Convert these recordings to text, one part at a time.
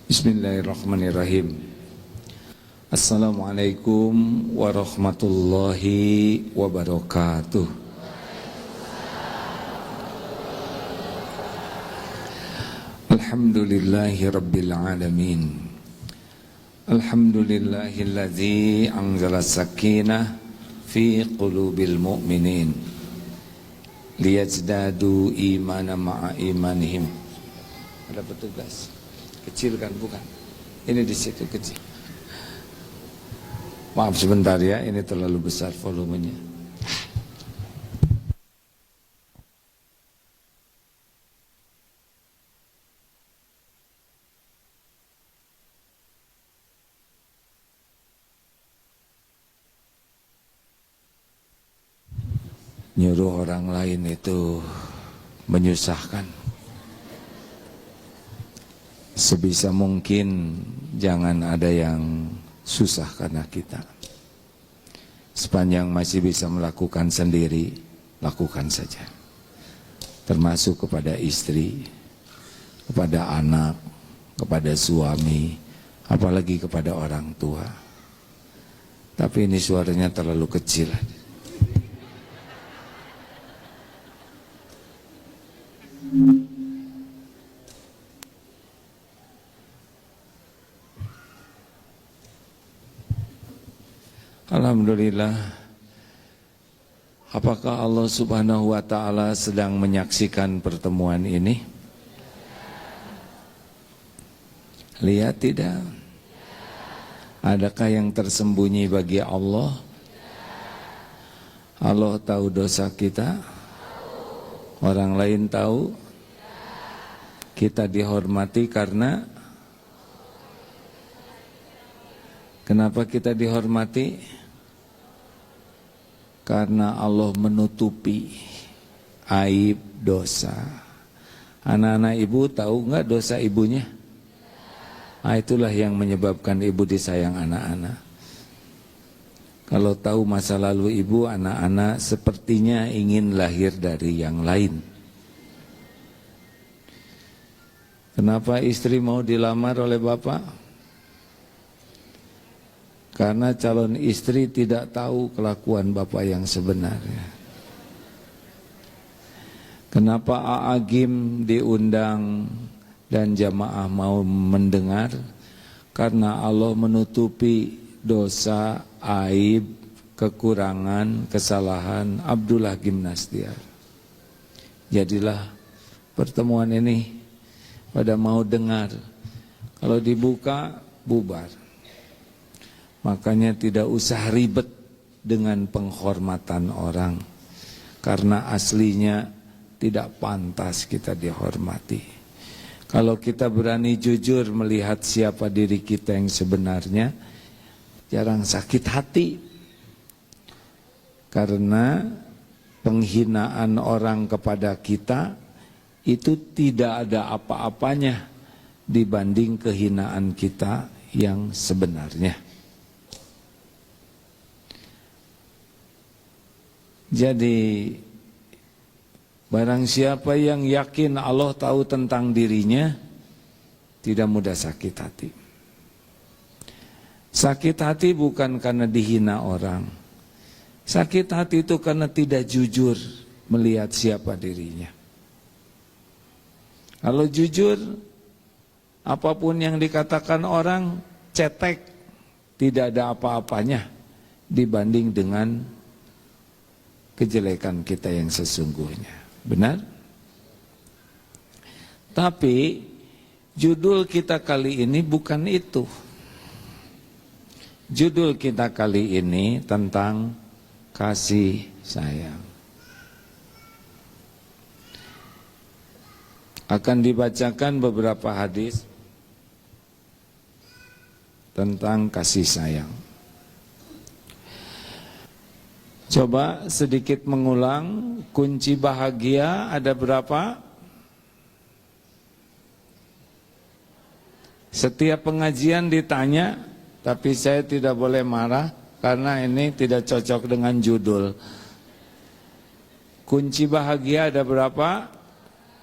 Bismillahirrahmanirrahim. Assalamualaikum warahmatullahi wabarakatuh. Alhamdulillahi rabbil alamin. Alhamdulillahilladzi anzala sakinah fi qulubil mu'minin liyazdadu imana ma'a imanihim. Ada petugas kecil kan? Bukan, ini di situ kecil. Maaf sebentar ya, ini terlalu besar volumenya. Nyuruh orang lain itu menyusahkan. Sebisa mungkin jangan ada yang susah karena kita. Sepanjang masih bisa melakukan sendiri, lakukan saja. Termasuk kepada istri, kepada anak, kepada suami, apalagi kepada orang tua. Tapi ini suaranya terlalu kecil. Alhamdulillah. Apakah Allah Subhanahu wa ta'ala sedang menyaksikan pertemuan ini? Lihat tidak? Adakah yang tersembunyi bagi Allah? Allah tahu dosa kita? Orang lain tahu? Kita dihormati karena? Kenapa kita dihormati? Karena Allah menutupi aib dosa. Anak-anak ibu tahu nggak dosa ibunya? Itulah yang menyebabkan ibu disayang anak-anak. Kalau tahu masa lalu ibu, anak-anak sepertinya ingin lahir dari yang lain. Kenapa istri mau dilamar oleh bapak? Karena calon istri tidak tahu kelakuan bapak yang sebenarnya. Kenapa A'agim diundang dan jamaah mau mendengar? Karena Allah menutupi dosa, aib, kekurangan, kesalahan Abdullah Gimnastiar. Jadilah pertemuan ini pada mau dengar. Kalau dibuka, bubar. Makanya tidak usah ribet dengan penghormatan orang, karena aslinya tidak pantas kita dihormati. Kalau kita berani jujur melihat siapa diri kita yang sebenarnya, jarang sakit hati. Karena penghinaan orang kepada kita itu tidak ada apa-apanya dibanding kehinaan kita yang sebenarnya. Jadi barang siapa yang yakin Allah tahu tentang dirinya, tidak mudah sakit hati. Sakit hati bukan karena dihina orang. Sakit hati itu karena tidak jujur melihat siapa dirinya. Kalau jujur, apapun yang dikatakan orang cetek, tidak ada apa-apanya dibanding dengan kejelekan kita yang sesungguhnya. Benar? Tapi judul kita kali ini bukan itu. Judul kita kali ini tentang kasih sayang. Akan dibacakan beberapa hadis tentang kasih sayang. Coba sedikit mengulang, kunci bahagia ada berapa? Setiap pengajian ditanya, tapi saya tidak boleh marah karena ini tidak cocok dengan judul. Kunci bahagia ada berapa?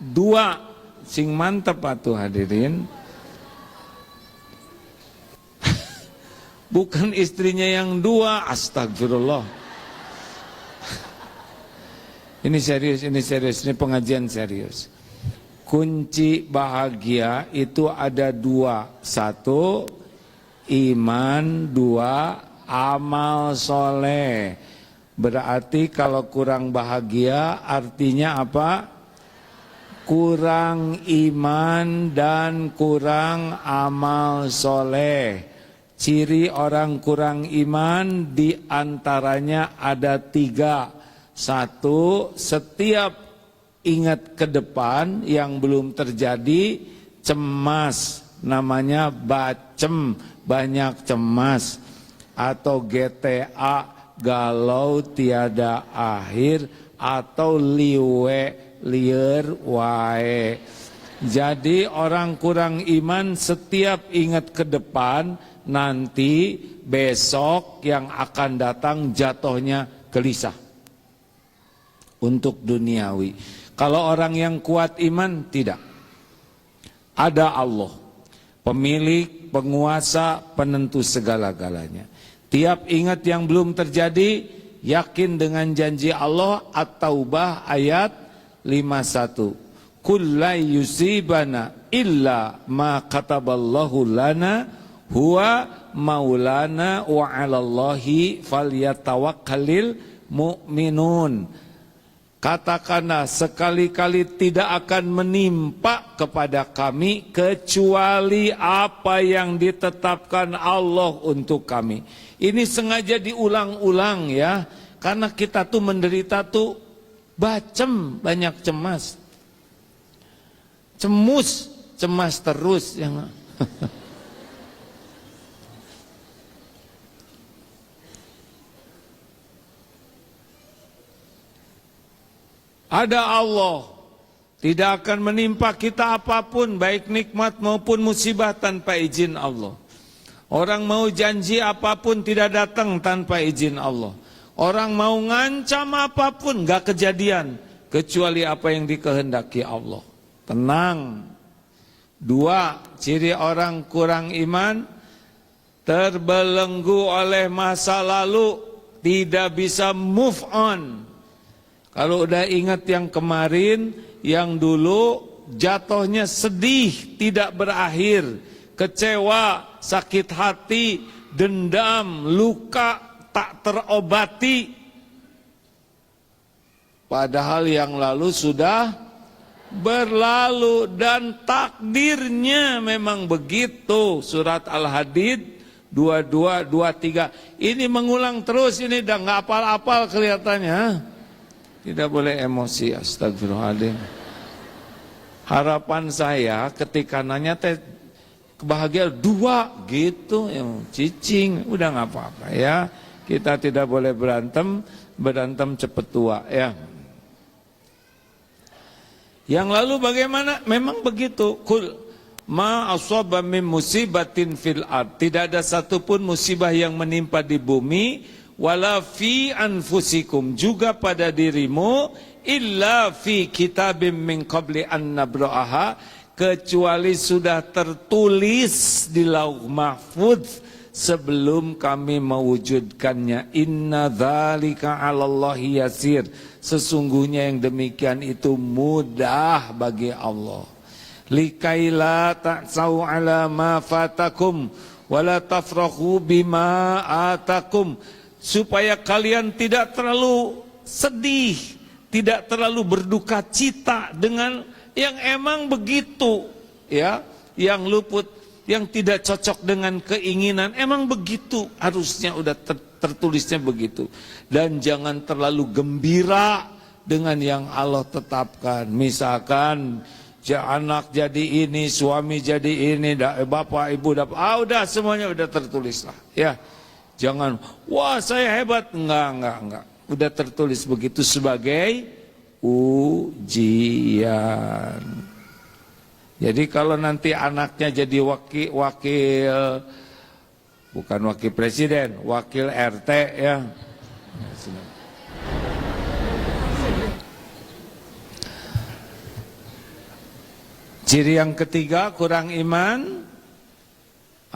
2. Sing mantep atuh hadirin. bukan istrinya yang dua. Astagfirullah. Ini serius, ini pengajian serius. Kunci bahagia itu ada dua. Satu, iman. Dua, amal soleh. Berarti kalau kurang bahagia artinya apa? Kurang iman dan kurang amal soleh. Ciri orang kurang iman diantaranya ada 3. Satu, setiap ingat ke depan yang belum terjadi cemas, namanya bacem, banyak cemas. Atau GTA, galau tiada akhir. Atau liwe, liar wae. Jadi orang kurang iman setiap ingat ke depan, nanti besok yang akan datang jatuhnya gelisah untuk duniawi. Kalau orang yang kuat iman tidak. Ada Allah, pemilik, penguasa, penentu segala-galanya. Tiap ingat yang belum terjadi, yakin dengan janji Allah. At-Taubah ayat 51. Qul la yusibana illa ma kataballahu lana huwa maulana wa 'alallahi falyatawakkalul mu'minun. Katakanlah, sekali-kali tidak akan menimpa kepada kami kecuali apa yang ditetapkan Allah untuk kami. Ini sengaja diulang-ulang ya, karena kita tuh menderita tuh bacem, banyak cemas. Cemas terus yang ada Allah, tidak akan menimpa kita apapun, baik nikmat maupun musibah tanpa izin Allah. Orang mau janji apapun tidak datang tanpa izin Allah. Orang mau ngancam apapun gak kejadian kecuali apa yang dikehendaki Allah. Tenang. 2, ciri orang kurang iman, terbelenggu oleh masa lalu, tidak bisa move on. Kalau udah ingat yang kemarin, yang dulu, jatuhnya sedih, tidak berakhir, kecewa, sakit hati, dendam, luka, tak terobati. Padahal yang lalu sudah berlalu dan takdirnya memang begitu. Surat Al-Hadid 22, 23. Ini mengulang terus, ini udah nggak apal-apal kelihatannya. Tidak boleh emosi, astagfirullahaladzim. Harapan saya ketika nanya teh kebahagiaan 2 gitu, ya, cicing, udah nggak apa-apa ya. Kita tidak boleh berantem cepet tua ya. Yang lalu bagaimana? Memang begitu. Kul ma asaba min musibatin fil ard. Tidak ada satupun musibah yang menimpa di bumi, wala fi anfusikum, juga pada dirimu, illa fi kitabim min qabli an nabra'aha, kecuali sudah tertulis di Lauh Mahfuz sebelum kami mewujudkannya. Inna dzalika 'alallahi yasir. Sesungguhnya yang demikian itu mudah bagi Allah. Likaila ta'sau 'ala ma fatakum wala tafrahu bima atakum, supaya kalian tidak terlalu sedih, tidak terlalu berduka cita dengan yang emang begitu ya, yang luput, yang tidak cocok dengan keinginan, emang begitu, harusnya udah tertulisnya begitu. Dan jangan terlalu gembira dengan yang Allah tetapkan. Misalkan anak jadi ini, suami jadi ini, bapak ibu dapat, udah semuanya udah tertulis lah ya. Jangan, wah saya hebat, enggak. Udah tertulis begitu sebagai ujian. Jadi kalau nanti anaknya jadi wakil bukan wakil presiden, wakil RT ya. Ciri yang ketiga kurang iman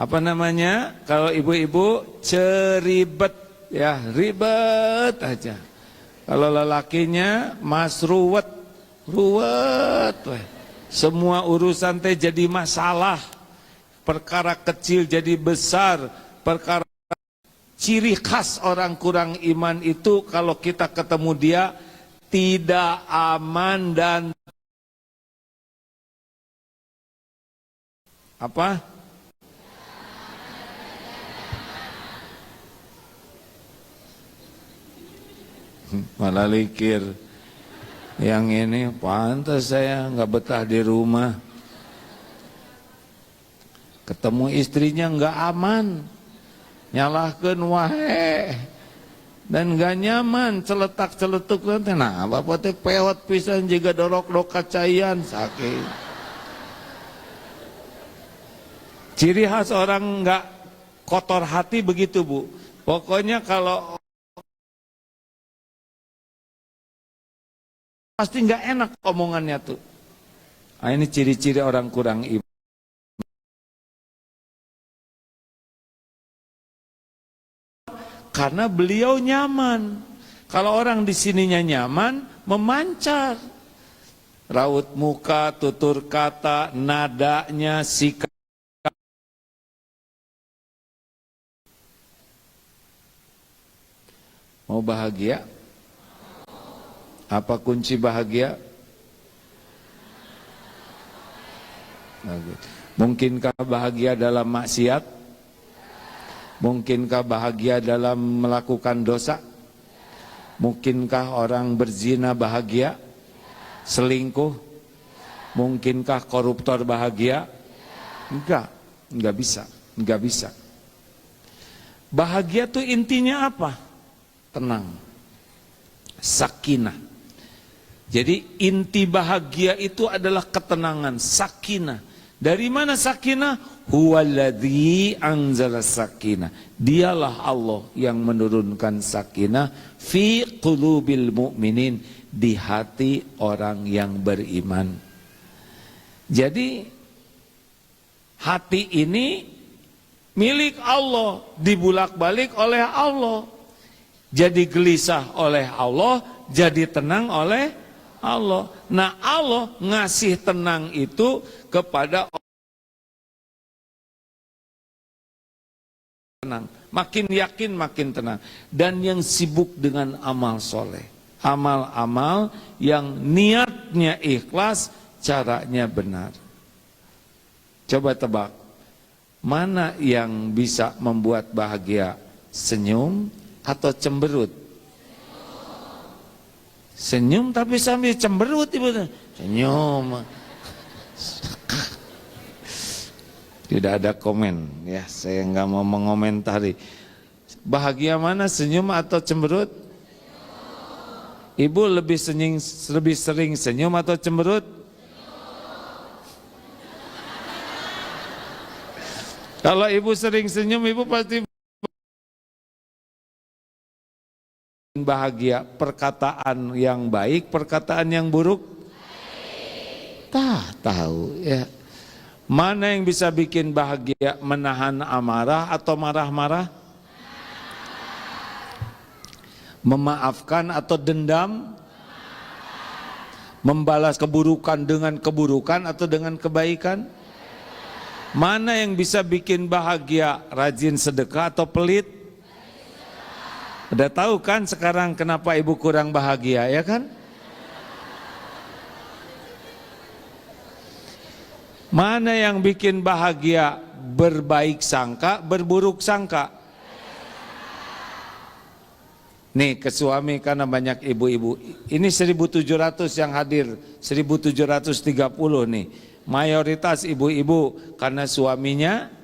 apa namanya, kalau ibu-ibu ceribet, ya ribet aja. Kalau lelakinya mas ruwet, ruwet, semua urusan teh jadi masalah, perkara kecil jadi besar, perkara. Ciri khas orang kurang iman itu kalau kita ketemu dia tidak aman dan apa? Malah likir. Yang ini pantas saya nggak betah di rumah. Ketemu istrinya nggak aman. Nyalahkan wae. Dan nggak nyaman, celetak-celetuk nanti. Nah, bapak teh pewat pisan juga dorok-dorok kacayan sakit. Ciri khas orang nggak kotor hati begitu, Bu. Pokoknya kalau pasti nggak enak omongannya tuh. Nah, ini ciri-ciri orang kurang iman. Karena beliau nyaman. Kalau orang di sininya nyaman, memancar. Raut muka, tutur kata, nadanya, sikap. Mau bahagia? Apa kunci bahagia? Mungkinkah bahagia dalam maksiat? Mungkinkah bahagia dalam melakukan dosa? Mungkinkah orang berzina bahagia? Selingkuh? Mungkinkah koruptor bahagia? Enggak bisa, enggak bisa. Bahagia tuh intinya apa? Tenang, sakinah. Jadi inti bahagia itu adalah ketenangan, sakinah. Dari mana sakinah? Huwaladzi anzala sakinah. Dialah Allah yang menurunkan sakinah fi qulubil mu'minin, di hati orang yang beriman. Jadi hati ini milik Allah, dibulak-balik oleh Allah. Jadi gelisah oleh Allah, jadi tenang oleh Allah. Nah, Allah ngasih tenang itu kepada orang tenang. Makin yakin makin tenang. Dan yang sibuk dengan amal soleh, amal-amal yang niatnya ikhlas, caranya benar. Coba tebak, mana yang bisa membuat bahagia? Senyum atau cemberut? Senyum tapi sambil cemberut, ibu. Senyum. Tidak ada komen, ya. Saya nggak mau mengomentari. Bahagia mana, senyum atau cemberut? Ibu lebih sering senyum atau cemberut? Kalau ibu sering senyum, ibu pasti bahagia. Perkataan yang baik, perkataan yang buruk, tahu ya. Mana yang bisa bikin bahagia? Menahan amarah atau marah-marah? Memaafkan atau dendam? Membalas keburukan dengan keburukan atau dengan kebaikan? Mana yang bisa bikin bahagia? Rajin sedekah atau pelit? Udah tahu kan sekarang kenapa ibu kurang bahagia, ya kan? Mana yang bikin bahagia? Berbaik sangka, berburuk sangka? Nih ke suami, karena banyak ibu-ibu. Ini 1.700 yang hadir, 1.730 nih. Mayoritas ibu-ibu karena suaminya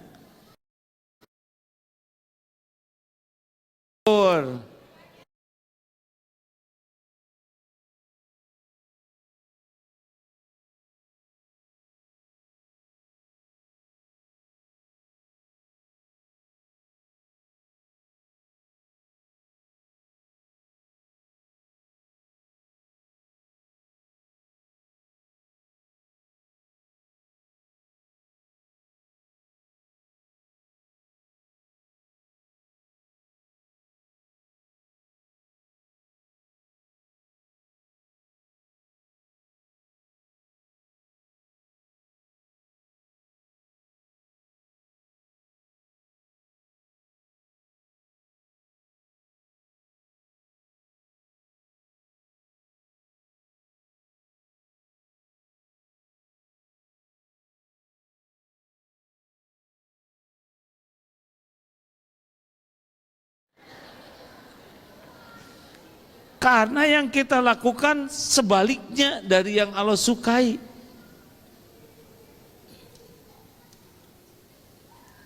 Karena yang kita lakukan sebaliknya dari yang Allah sukai.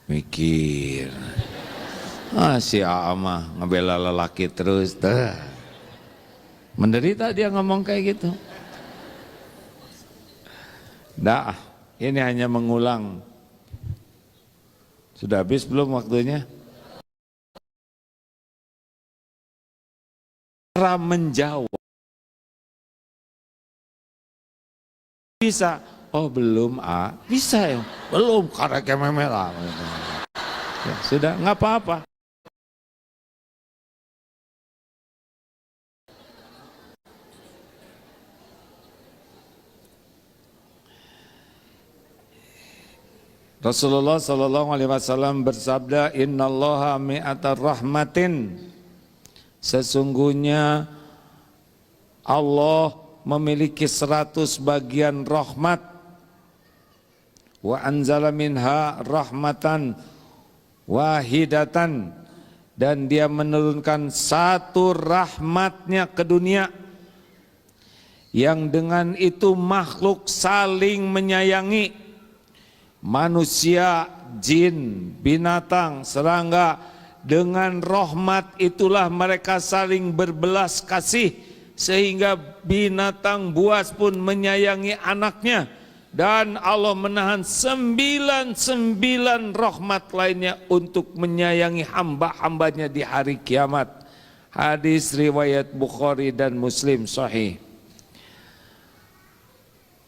Mikir. Si Aamah ngebela lelaki terus. Menderita dia ngomong kayak gitu. Dah, ini hanya mengulang. Sudah habis belum waktunya? Cara menjawab bisa, oh belum bisa ya, belum karena kememelah. Ya, sudah nggak apa-apa. Rasulullah Sallallahu Alaihi Wasallam bersabda, Innallaha mi'atar rahmatin. Sesungguhnya Allah memiliki 100 bagian rahmat. Wa anzala minha rahmatan wahidatan. Dan dia menurunkan satu rahmatnya ke dunia. Yang dengan itu makhluk saling menyayangi. Manusia, jin, binatang, serangga, dengan rahmat itulah mereka saling berbelas kasih sehingga binatang buas pun menyayangi anaknya, dan Allah menahan 99 rahmat lainnya untuk menyayangi hamba-hambanya di hari kiamat. Hadis riwayat Bukhari dan Muslim sahih.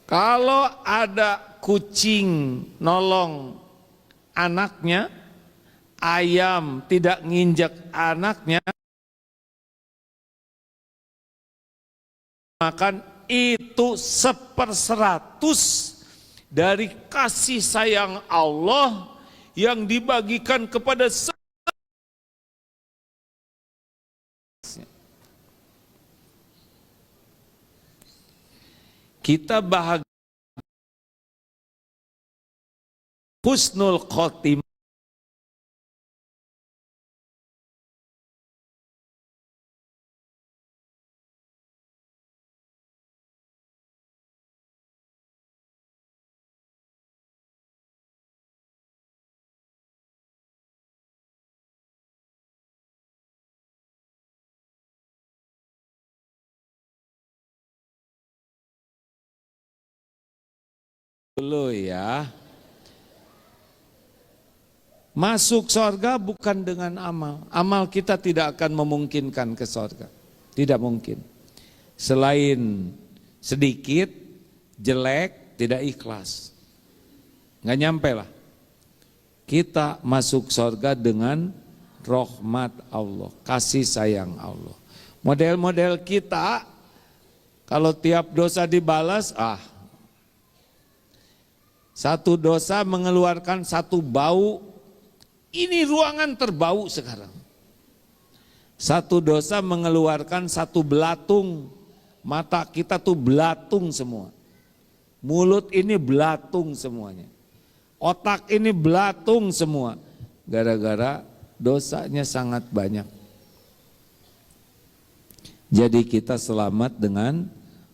Kalau ada kucing nolong anaknya, ayam tidak nginjak anaknya, makan itu 1/100 dari kasih sayang Allah yang dibagikan kepada kita. Bahagia husnul khotimah. Dulu ya. Masuk surga bukan dengan amal. Amal kita tidak akan memungkinkan ke surga. Tidak mungkin. Selain sedikit, jelek, tidak ikhlas. Nggak nyampe lah. Kita masuk surga dengan rahmat Allah, kasih sayang Allah. Model-model kita, kalau tiap dosa dibalas, satu dosa mengeluarkan satu bau. Ini ruangan terbau sekarang. Satu dosa mengeluarkan satu belatung. Mata kita tuh belatung semua. Mulut ini belatung semuanya. Otak ini belatung semua. Gara-gara dosanya sangat banyak. Jadi kita selamat dengan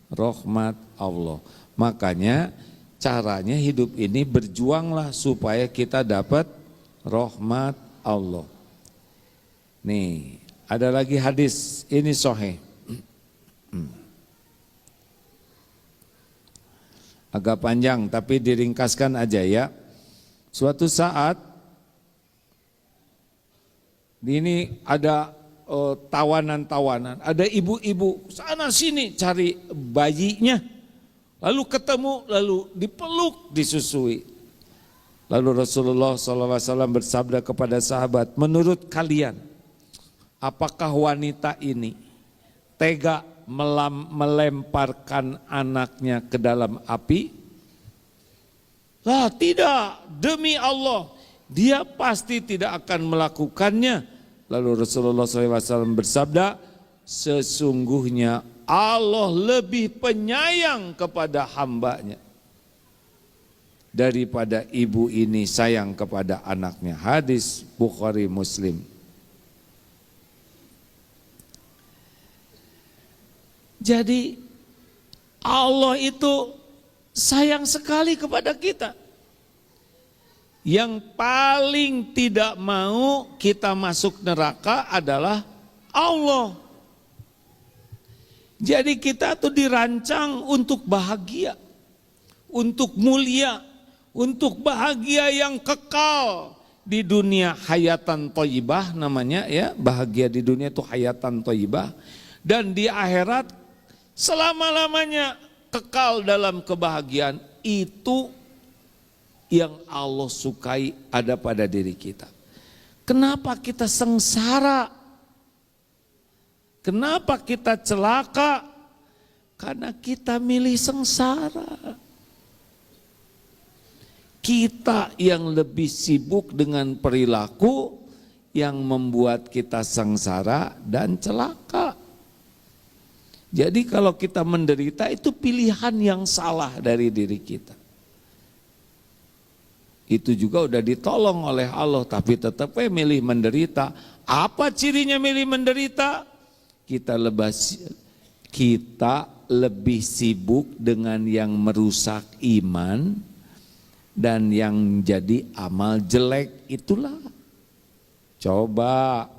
rahmat Allah. Makanya caranya hidup ini berjuanglah supaya kita dapat rahmat Allah. Nih, ada lagi hadis ini sahih. Agak panjang tapi diringkaskan aja ya. Suatu saat ini ada tawanan-tawanan, ada ibu-ibu sana sini cari bayinya. Lalu ketemu, lalu dipeluk, disusui. Lalu Rasulullah SAW bersabda kepada sahabat, menurut kalian, apakah wanita ini tega melemparkan anaknya ke dalam api? Tidak, demi Allah, dia pasti tidak akan melakukannya. Lalu Rasulullah SAW bersabda, sesungguhnya Allah lebih penyayang kepada hambanya daripada ibu ini sayang kepada anaknya. Hadis Bukhari Muslim. Jadi Allah itu sayang sekali kepada kita. Yang paling tidak mau kita masuk neraka adalah Allah. Jadi kita tuh dirancang untuk bahagia, untuk mulia, untuk bahagia yang kekal di dunia, hayatan thayyibah namanya ya, bahagia di dunia itu hayatan thayyibah, dan di akhirat selama-lamanya kekal dalam kebahagiaan. Itu yang Allah sukai ada pada diri kita. Kenapa kita sengsara? Kenapa kita celaka? Karena kita milih sengsara. Kita yang lebih sibuk dengan perilaku yang membuat kita sengsara dan celaka. Jadi kalau kita menderita itu pilihan yang salah dari diri kita. Itu juga udah ditolong oleh Allah, tapi tetap milih menderita. Apa cirinya milih menderita? Kita lebih sibuk dengan yang merusak iman dan yang jadi amal jelek. Itulah. Coba,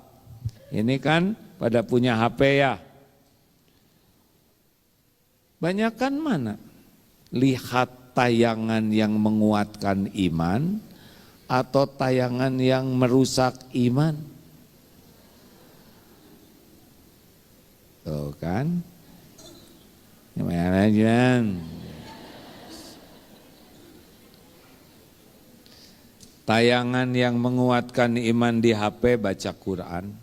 ini kan pada punya HP ya. Banyakan mana? Lihat tayangan yang menguatkan iman atau tayangan yang merusak iman? Tuh kan, gimana aja? Tayangan yang menguatkan iman di HP baca Quran,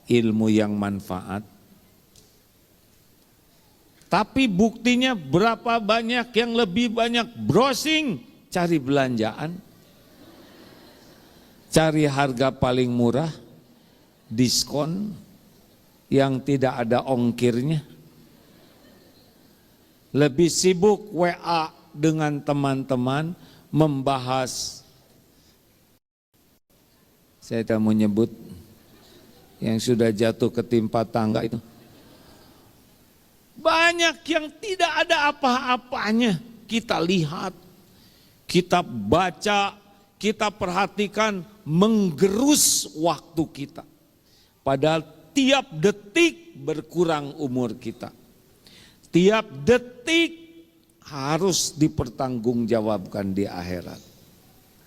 ilmu yang manfaat. Tapi buktinya berapa banyak yang lebih banyak browsing, cari belanjaan, cari harga paling murah, diskon yang tidak ada ongkirnya. Lebih sibuk WA dengan teman-teman membahas, saya tidak mau nyebut, yang sudah jatuh ketimpa tangga itu. Banyak yang tidak ada apa-apanya. Kita lihat, kita baca, kita perhatikan, menggerus waktu kita. Padahal tiap detik berkurang umur kita. Tiap detik harus dipertanggungjawabkan di akhirat.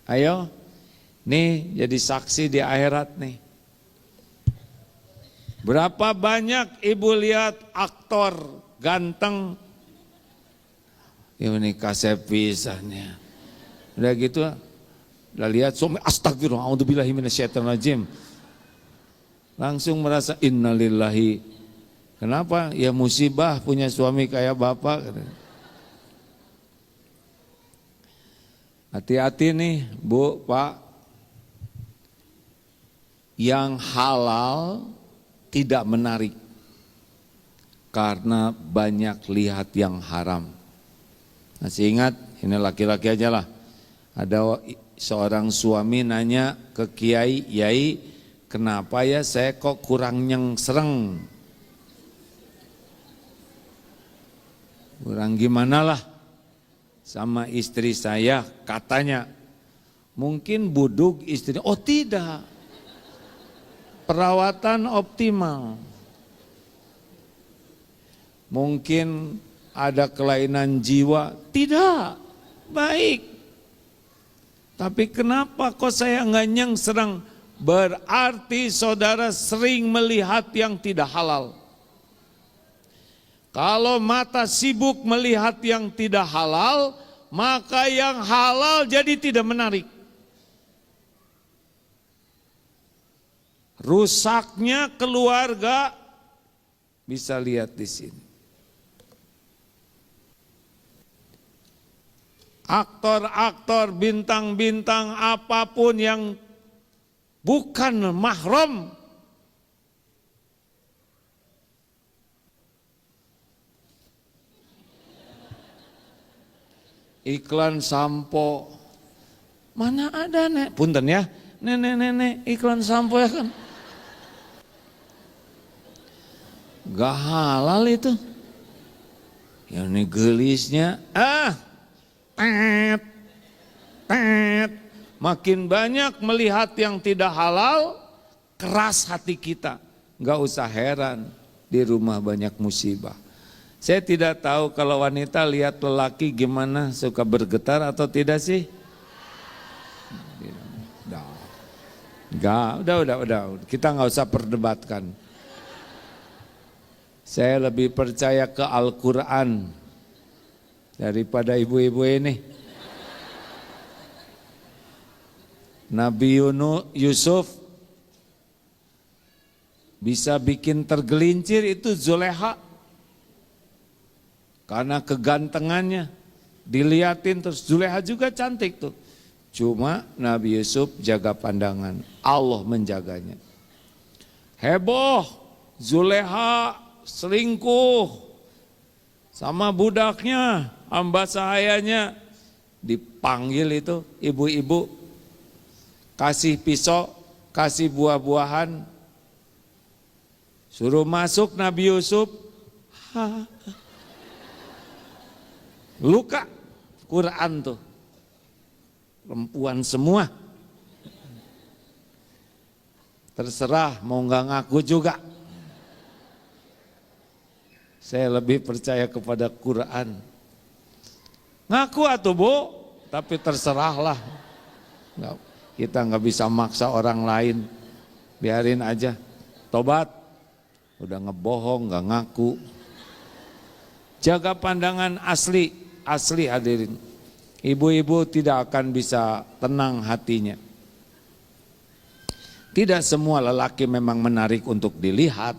Ayo, nih jadi saksi di akhirat nih. Berapa banyak ibu lihat aktor ganteng, ini kasep pisannya. Udah gitu, udah lihat suami, astagfirullah, a'udzubillahi minasyaitonirrajim. Langsung merasa innalillahi. Kenapa? Ya musibah punya suami kayak bapak. Hati-hati nih Bu, Pak. Yang halal tidak menarik karena banyak lihat yang haram. Masih ingat, ini laki-laki aja lah. Ada seorang suami nanya ke kiai, "Yai, kenapa ya saya kok kurang nyengsreng?" Kurang gimana lah sama istri saya, katanya. Mungkin buduk istri, oh tidak. Perawatan optimal. Mungkin ada kelainan jiwa, tidak baik. Tapi kenapa kok saya nggak nyengsreng? Berarti saudara sering melihat yang tidak halal. Kalau mata sibuk melihat yang tidak halal, maka yang halal jadi tidak menarik. Rusaknya keluarga bisa lihat di sini. Aktor-aktor, bintang-bintang apapun yang bukan mahram, iklan sampo, mana ada nek, punten ya, nenek-nenek iklan sampo ya kan. Gak halal itu. Yang ini gelisnya, tet, tet. Makin banyak melihat yang tidak halal, keras hati kita. Gak usah heran, di rumah banyak musibah. Saya tidak tahu kalau wanita lihat lelaki gimana, suka bergetar atau tidak sih? Udah. Kita nggak usah perdebatkan. Saya lebih percaya ke Al-Quran daripada ibu-ibu ini. Nabi Yusuf bisa bikin tergelincir itu Zuleha. Karena kegantengannya. Dilihatin terus Zuleha juga cantik tuh. Cuma Nabi Yusuf jaga pandangan, Allah menjaganya. Heboh, Zuleha selingkuh sama budaknya, hamba sahayanya. Dipanggil itu ibu-ibu, kasih pisau, kasih buah-buahan, suruh masuk Nabi Yusuf. Luka Quran tuh. Perempuan semua. Terserah mau nggak ngaku juga. Saya lebih percaya kepada Quran. Ngaku atuh Bu, tapi terserahlah. Kita nggak bisa maksa orang lain. Biarin aja. Tobat. Udah ngebohong, nggak ngaku. Jaga pandangan asli hadirin. Ibu-ibu tidak akan bisa tenang hatinya. Tidak semua lelaki memang menarik untuk dilihat.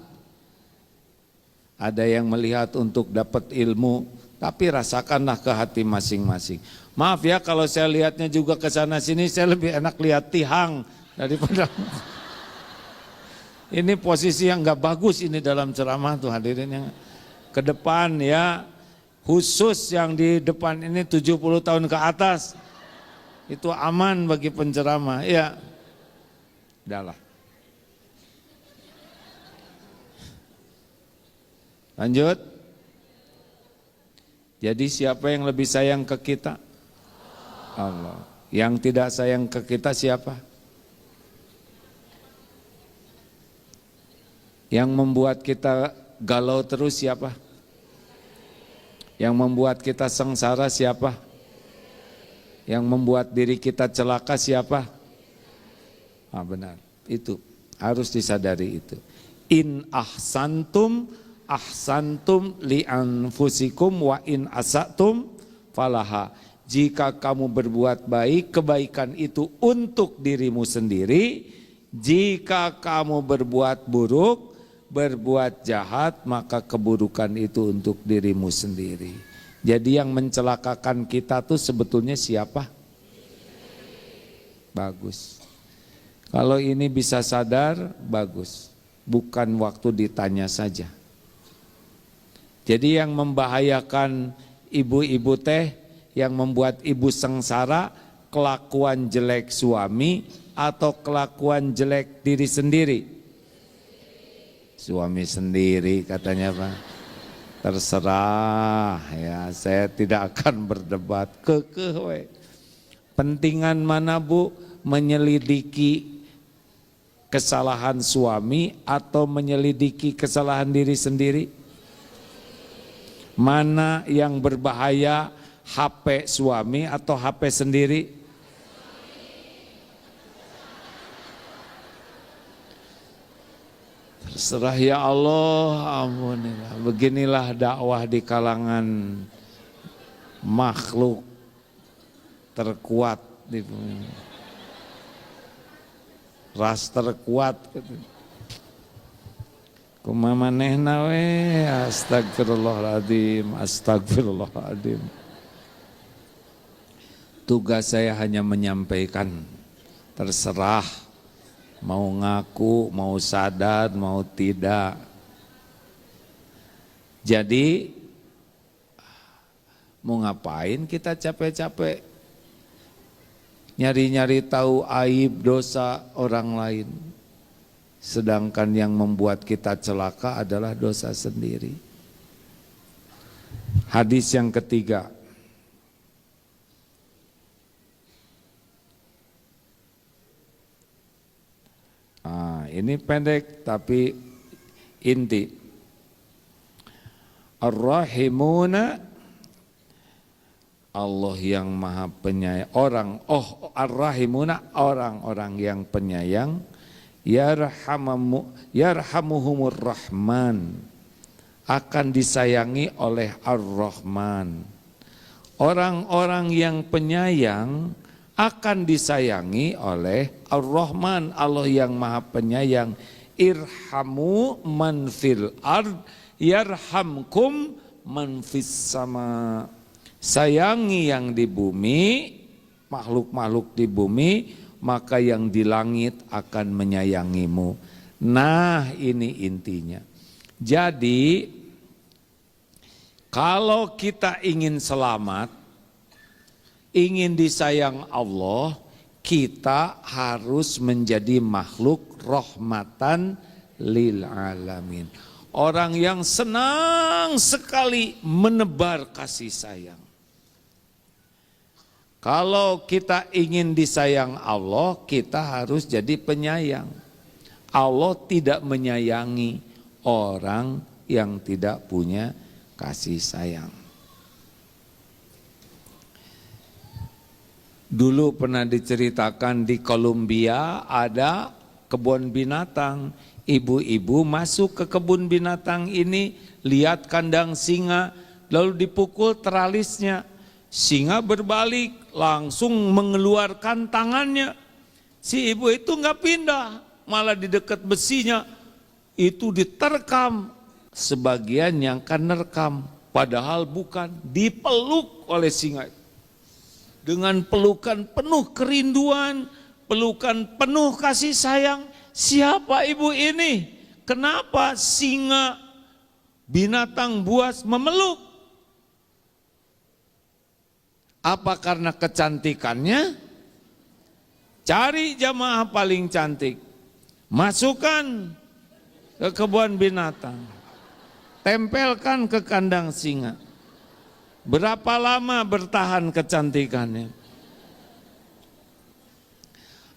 Ada yang melihat untuk dapat ilmu, tapi rasakanlah ke hati masing-masing. Maaf ya kalau saya lihatnya juga ke sana sini, saya lebih enak lihat tihang daripada ini posisi yang nggak bagus ini dalam ceramah tuh hadirin yang ke depan ya. Khusus yang di depan ini 70 tahun ke atas itu aman bagi penceramah ya. Udahlah. Lanjut. Jadi siapa yang lebih sayang ke kita? Allah. Yang tidak sayang ke kita siapa? Yang membuat kita galau terus siapa? Yang membuat kita sengsara siapa? Yang membuat diri kita celaka siapa? Benar, itu harus disadari itu. In ahsantum li anfusikum wa in asatum falaha. Jika kamu berbuat baik, kebaikan itu untuk dirimu sendiri. Jika kamu berbuat buruk, berbuat jahat, maka keburukan itu untuk dirimu sendiri. Jadi yang mencelakakan kita tuh sebetulnya siapa? Bagus. Kalau ini bisa sadar, bagus. Bukan waktu ditanya saja. Jadi yang membahayakan ibu-ibu teh, yang membuat ibu sengsara, kelakuan jelek suami atau kelakuan jelek diri sendiri? Suami sendiri katanya Pak. Terserah ya, saya tidak akan berdebat. Kekeh. Pentingan mana Bu? Menyelidiki kesalahan suami atau menyelidiki kesalahan diri sendiri? Mana yang berbahaya, HP suami atau HP sendiri? Terserah ya Allah, ampunilah. Beginilah dakwah di kalangan makhluk terkuat di bumi. Ras terkuat. Kumaha manehna we, astagfirullahaladzim, astagfirullahaladzim. Tugas saya hanya menyampaikan, terserah. Mau ngaku, mau sadar, mau tidak. Jadi mau ngapain kita capek-capek nyari-nyari tahu aib dosa orang lain? Sedangkan yang membuat kita celaka adalah dosa sendiri. Hadis yang ketiga. Ini pendek tapi inti. Ar-Rahimuna, Allah yang maha penyayang. Ar-Rahimuna, orang-orang yang penyayang. Yarhamuhumur Rahman, akan disayangi oleh Ar-Rahman. Orang-orang yang penyayang akan disayangi oleh Ar-Rahman, Allah yang maha penyayang. Irhamu man fil ard yarhamkum man fis sama. Sayangi yang di bumi, makhluk-makhluk di bumi, maka yang di langit akan menyayangimu. Nah, ini intinya. Jadi, kalau kita ingin selamat, ingin disayang Allah, kita harus menjadi makhluk rahmatan lil alamin. Orang yang senang sekali menebar kasih sayang. Kalau kita ingin disayang Allah, kita harus jadi penyayang. Allah tidak menyayangi orang yang tidak punya kasih sayang. Dulu pernah diceritakan di Kolombia ada kebun binatang. Ibu-ibu masuk ke kebun binatang ini, lihat kandang singa, lalu dipukul teralisnya. Singa berbalik, langsung mengeluarkan tangannya. Si ibu itu nggak pindah, malah di dekat besinya itu diterkam. Sebagian yang kan nerekam, padahal bukan, dipeluk oleh singa. Dengan pelukan penuh kerinduan, pelukan penuh kasih sayang. Siapa ibu ini? Kenapa singa binatang buas memeluk? Apa karena kecantikannya? Cari jamaah paling cantik, masukkan ke kebun binatang, tempelkan ke kandang singa. Berapa lama bertahan kecantikannya?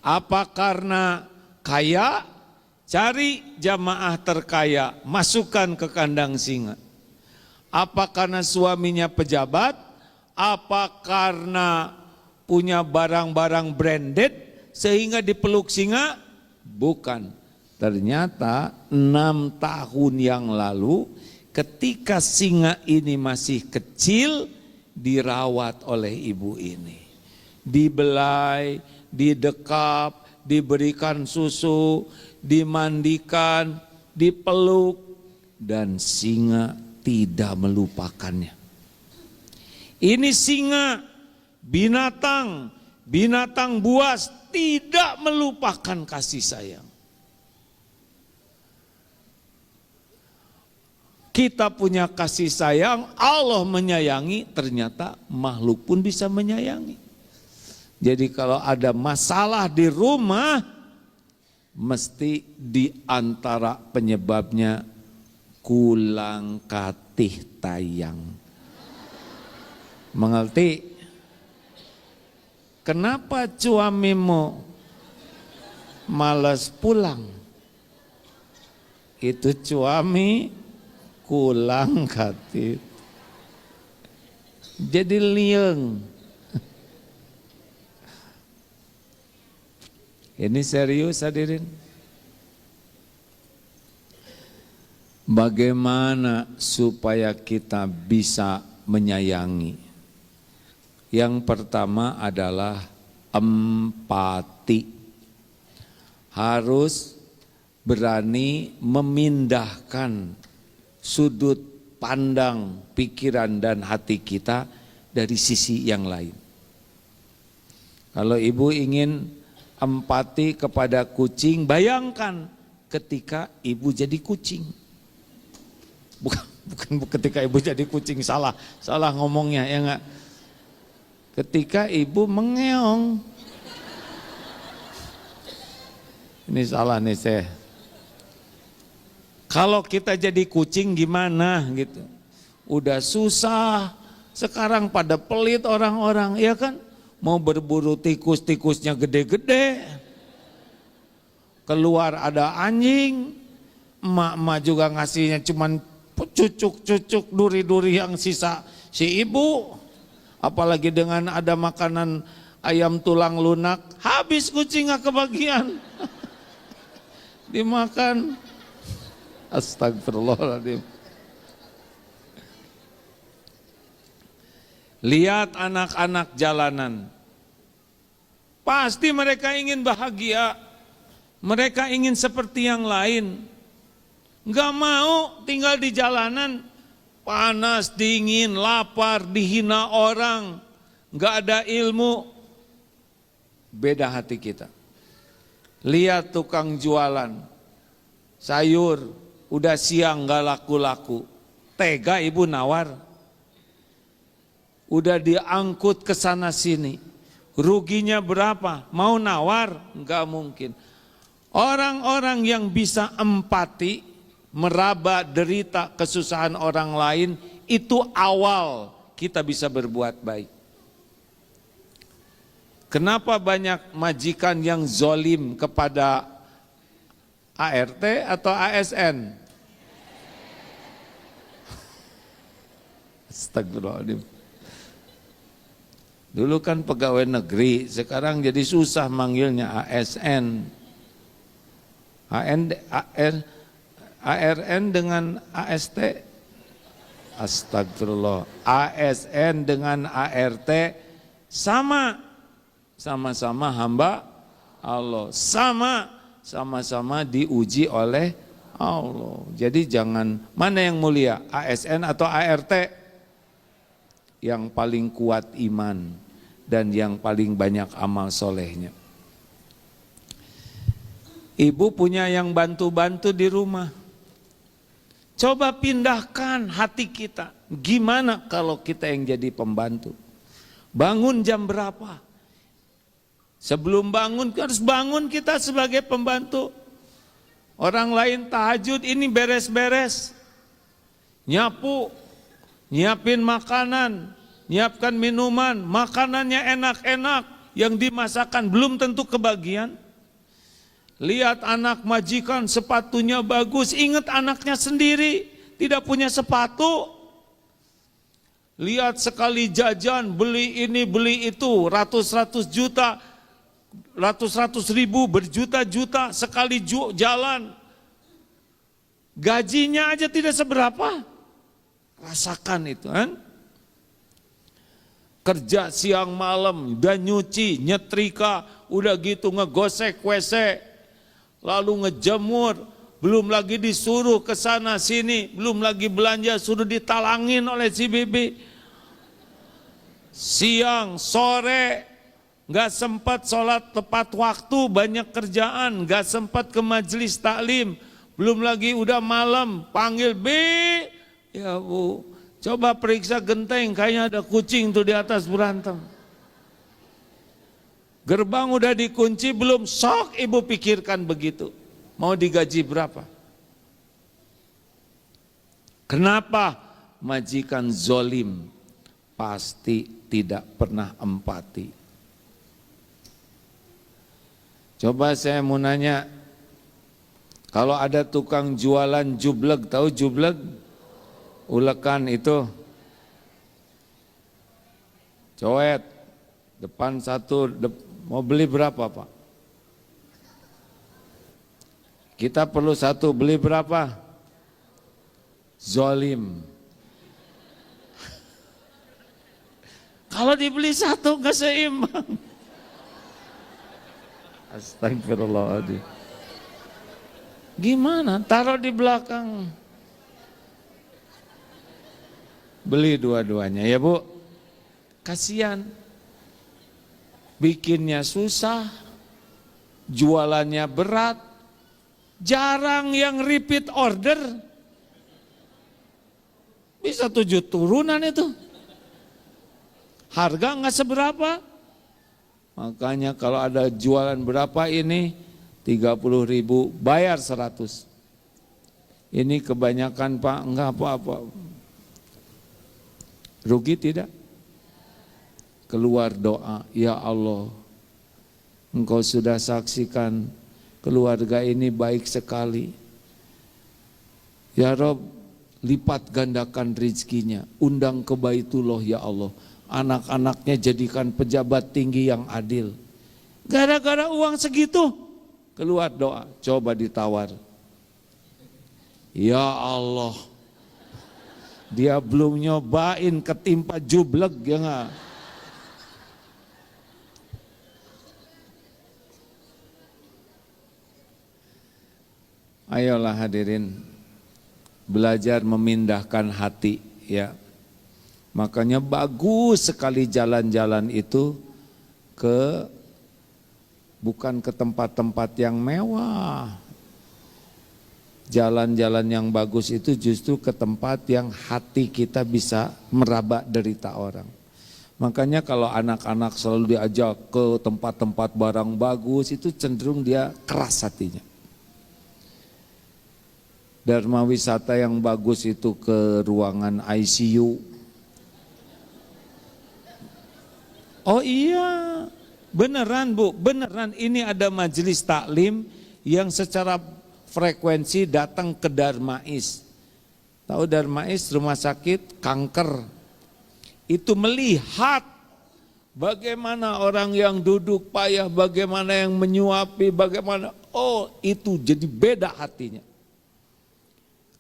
Apa karena kaya? Cari jamaah terkaya, masukkan ke kandang singa. Apa karena suaminya pejabat? Apa karena punya barang-barang branded sehingga dipeluk singa? Bukan. Ternyata 6 tahun yang lalu ketika singa ini masih kecil dirawat oleh ibu ini. Dibelai, didekap, diberikan susu, dimandikan, dipeluk, dan singa tidak melupakannya. Ini singa, binatang buas tidak melupakan kasih sayang. Kita punya kasih sayang, Allah menyayangi, ternyata makhluk pun bisa menyayangi. Jadi kalau ada masalah di rumah, mesti di antara penyebabnya kulang katih tayang. Mengerti? Kenapa suamimu malas pulang? Itu suami kulang katih. Jadi liang. Ini serius hadirin. Bagaimana supaya kita bisa menyayangi? Yang pertama adalah empati. Harus berani memindahkan sudut pandang, pikiran dan hati kita dari sisi yang lain. Kalau ibu ingin empati kepada kucing, bayangkan ketika ibu jadi kucing. Bukan ketika ibu jadi kucing, salah ngomongnya ya enggak. Ketika ibu mengeong. Ini salah nih saya. Kalau kita jadi kucing gimana gitu. Udah susah, sekarang pada pelit orang-orang, ya kan? Mau berburu tikus, tikusnya gede-gede. Keluar ada anjing, emak-emak juga ngasihnya cuman cucuk-cucuk, duri-duri yang sisa si ibu. Apalagi dengan ada makanan ayam tulang lunak, habis kucing gak kebagian. Dimakan. Astagfirullahaladzim. Lihat anak-anak jalanan. Pasti mereka ingin bahagia. Mereka ingin seperti yang lain. Gak mau tinggal di jalanan. Panas, dingin, lapar, dihina orang. Gak ada ilmu. Beda hati kita. Lihat tukang jualan sayur, udah siang gak laku-laku. Tega ibu nawar. Udah diangkut ke sana sini. Ruginya berapa? Mau nawar? Enggak mungkin. Orang-orang yang bisa empati, meraba derita kesusahan orang lain, itu awal kita bisa berbuat baik. Kenapa banyak majikan yang zolim kepada ART atau ASN? Astagfirullahaladzim. Dulu kan pegawai negeri, sekarang jadi susah manggilnya ASN. ARN dengan AST. Astagfirullah. ASN dengan ART sama. Sama-sama hamba Allah, sama-sama diuji oleh Allah. Jadi jangan, mana yang mulia, ASN atau ART? Yang paling kuat iman dan yang paling banyak amal solehnya. Ibu punya yang bantu-bantu di rumah. Coba pindahkan hati kita. Gimana kalau kita yang jadi pembantu? Bangun jam berapa? Sebelum bangun, harus bangun kita sebagai pembantu. Orang lain tahajud, ini beres-beres. Nyapu, nyiapin makanan, nyiapkan minuman, makanannya enak-enak. Yang dimasakan belum tentu kebagian. Lihat anak majikan sepatunya bagus, ingat anaknya sendiri, tidak punya sepatu. Lihat sekali jajan, beli ini, beli itu, ratus-ratus juta. Ratus-ratus ribu, berjuta-juta sekali jalan. Gajinya aja tidak seberapa. Rasakan itu kan. Kerja siang malam, udah nyuci, nyetrika, udah gitu ngegosek WC, lalu ngejemur, belum lagi disuruh ke sana sini, belum lagi belanja suruh ditalangin oleh si bibi. Siang, sore, gak sempat sholat tepat waktu, banyak kerjaan, gak sempat ke majelis taklim, belum lagi udah malam, panggil B, ya bu, coba periksa genteng, kayaknya ada kucing tuh di atas berantem. Gerbang udah dikunci belum, sok ibu pikirkan begitu, mau digaji berapa? Kenapa? Majikan zolim, pasti tidak pernah empati. Coba saya mau nanya, kalau ada tukang jualan jubleg, tahu jubleg? Ulekan itu, coet, depan satu, mau beli berapa Pak? Kita perlu satu, beli berapa? Zolim. Kalau dibeli satu gak seimbang. Astagfirullahaladzim. Gimana? Taruh di belakang. Beli dua-duanya ya bu. Kasihan. Bikinnya susah. Jualannya berat. Jarang yang repeat order. Bisa 7 turunan itu. Harga nggak seberapa. Makanya kalau ada jualan berapa ini 30.000, bayar 100. Ini kebanyakan Pak, enggak apa-apa. Rugi tidak? Keluar doa, ya Allah, Engkau sudah saksikan keluarga ini baik sekali. Ya Rob, lipat gandakan rizkinya, undang ke Baitullah ya Allah. Anak-anaknya jadikan pejabat tinggi yang adil. Gara-gara uang segitu, keluar doa, coba ditawar. Ya Allah, dia belum nyobain ketimpa jublek ya enggak? Ayolah hadirin, belajar memindahkan hati ya. Makanya bagus sekali jalan-jalan itu bukan ke tempat-tempat yang mewah. Jalan-jalan yang bagus itu justru ke tempat yang hati kita bisa meraba derita orang. Makanya kalau anak-anak selalu diajak ke tempat-tempat barang bagus, itu cenderung dia keras hatinya. Dharma wisata yang bagus itu ke ruangan ICU. Oh iya, beneran Bu, beneran ini ada majelis taklim yang secara frekuensi datang ke Darmais. Tahu Darmais, rumah sakit kanker. Itu melihat bagaimana orang yang duduk payah, bagaimana yang menyuapi, bagaimana, oh itu jadi beda hatinya.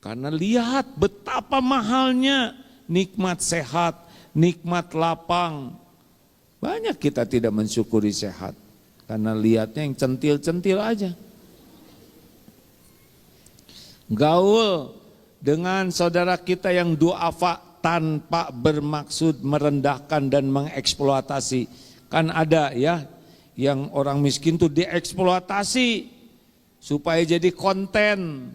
Karena lihat betapa mahalnya nikmat sehat, nikmat lapang. Banyak kita tidak mensyukuri sehat, karena lihatnya yang centil-centil aja. Gaul dengan saudara kita yang duafa tanpa bermaksud merendahkan dan mengeksploitasi. Kan ada ya, yang orang miskin tuh dieksploitasi supaya jadi konten.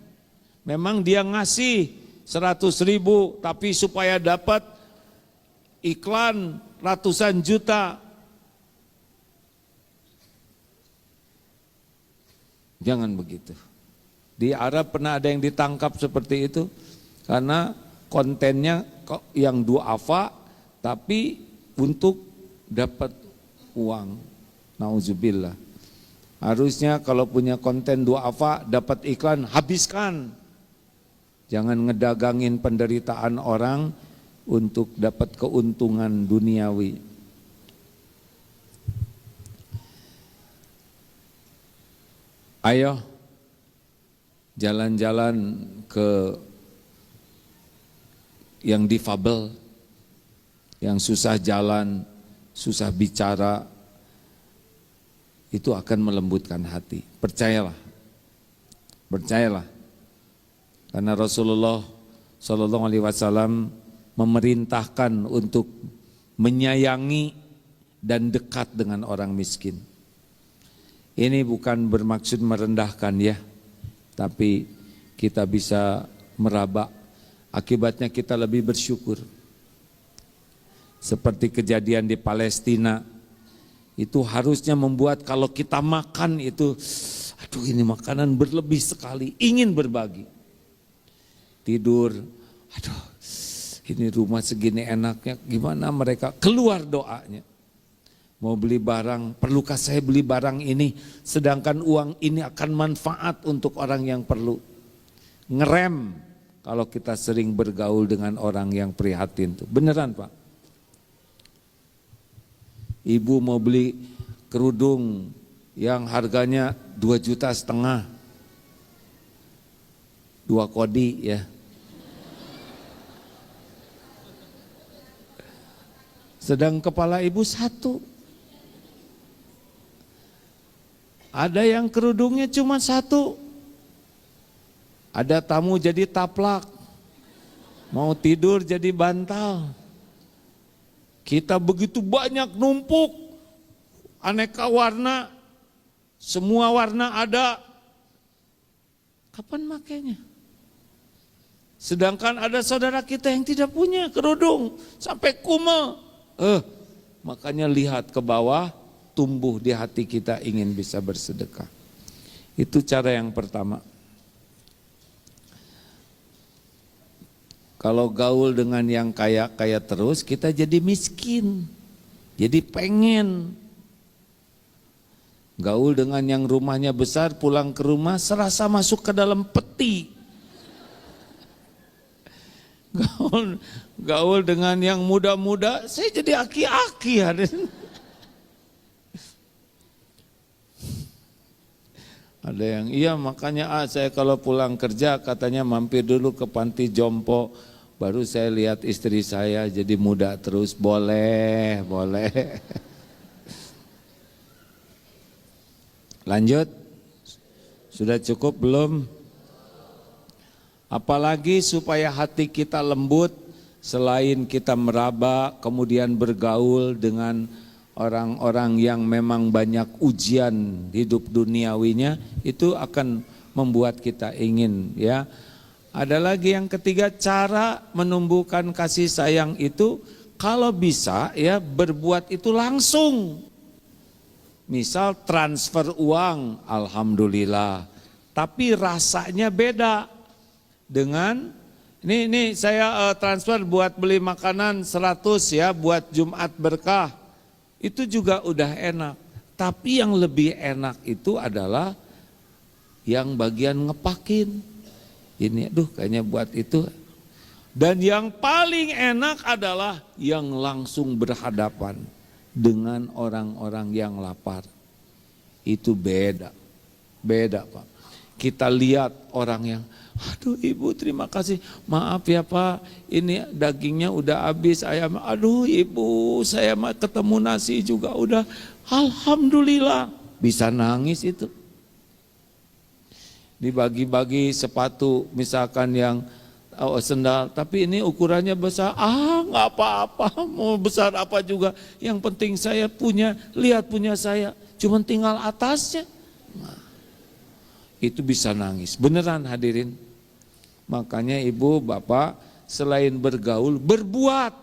Memang dia ngasih 100.000 tapi supaya dapat iklan ratusan juta. Jangan begitu. Di Arab pernah ada yang ditangkap seperti itu karena kontennya yang duafa tapi untuk dapat uang. Nauzubillah. Harusnya kalau punya konten duafa dapat iklan, habiskan. Jangan ngedagangin penderitaan orang untuk dapat keuntungan duniawi. Ayo jalan-jalan ke yang difabel, yang susah jalan, susah bicara, itu akan melembutkan hati. Percayalah, percayalah. Karena Rasulullah SAW memerintahkan untuk menyayangi dan dekat dengan orang miskin. Ini bukan bermaksud merendahkan ya, tapi kita bisa meraba, akibatnya kita lebih bersyukur. Seperti kejadian di Palestina, itu harusnya membuat kalau kita makan itu, aduh ini makanan berlebih sekali, ingin berbagi. Tidur, aduh ini rumah segini enaknya, gimana mereka keluar doanya. Mau beli barang, perlukah saya beli barang ini, sedangkan uang ini akan manfaat untuk orang yang perlu. Ngerem kalau kita sering bergaul dengan orang yang prihatin tuh, beneran Pak. Ibu mau beli kerudung yang harganya 2,5 juta, 2 kodi ya. Sedang kepala ibu 1. Ada yang kerudungnya cuma 1. Ada tamu jadi taplak. Mau tidur jadi bantal. Kita begitu banyak numpuk. Aneka warna. Semua warna ada. Kapan makainya? Sedangkan ada saudara kita yang tidak punya kerudung. Sampai kumel. Makanya lihat ke bawah. Tumbuh di hati kita ingin bisa bersedekah. Itu cara yang pertama. Kalau gaul dengan yang kaya-kaya terus, kita jadi miskin. Jadi pengen. Gaul dengan yang rumahnya besar, pulang ke rumah serasa masuk ke dalam peti. Gaul dengan yang muda-muda, saya jadi aki-aki. Ada yang, iya makanya saya kalau pulang kerja katanya mampir dulu ke panti jompo, baru saya lihat istri saya jadi muda terus. Boleh, boleh. Lanjut, sudah cukup belum? Apalagi supaya hati kita lembut, selain kita meraba, kemudian bergaul dengan orang-orang yang memang banyak ujian hidup duniawinya, itu akan membuat kita ingin, ya. Ada lagi yang ketiga, cara menumbuhkan kasih sayang itu kalau bisa ya berbuat itu langsung. Misal transfer uang, alhamdulillah. Tapi rasanya beda dengan ini saya transfer buat beli makanan 100 ya buat Jumat berkah. Itu juga udah enak. Tapi yang lebih enak itu adalah yang bagian ngepakin. Ini aduh kayaknya buat itu. Dan yang paling enak adalah yang langsung berhadapan dengan orang-orang yang lapar. Itu beda. Beda Pak. Kita lihat orang yang, aduh ibu terima kasih, maaf ya Pak, ini dagingnya udah habis, ayam, aduh ibu saya ketemu nasi juga udah, alhamdulillah, bisa nangis itu. Dibagi-bagi sepatu misalkan yang sendal, tapi ini ukurannya besar, nggak apa-apa, mau besar apa juga, yang penting saya punya, lihat punya saya, cuman tinggal atasnya. Nah, itu bisa nangis, beneran hadirin. Makanya ibu bapak selain bergaul, berbuat.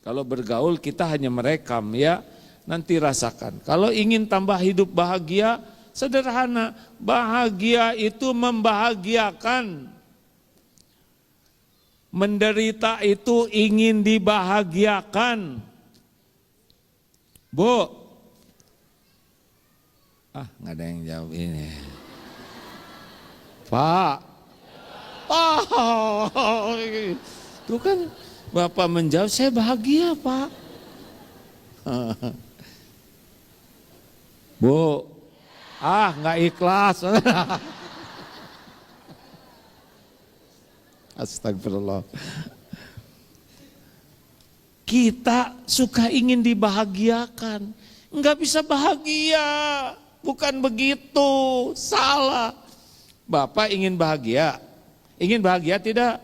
Kalau bergaul kita hanya merekam ya, nanti rasakan. Kalau ingin tambah hidup bahagia, sederhana, bahagia itu membahagiakan. Menderita itu ingin dibahagiakan. Bu, nggak ada yang jawab ini. Pak, itu kan Bapak menjawab, saya bahagia Pak. Bu, nggak ikhlas. Astagfirullah. Kita suka ingin dibahagiakan, nggak bisa bahagia, bukan begitu, salah. Bapak ingin bahagia tidak?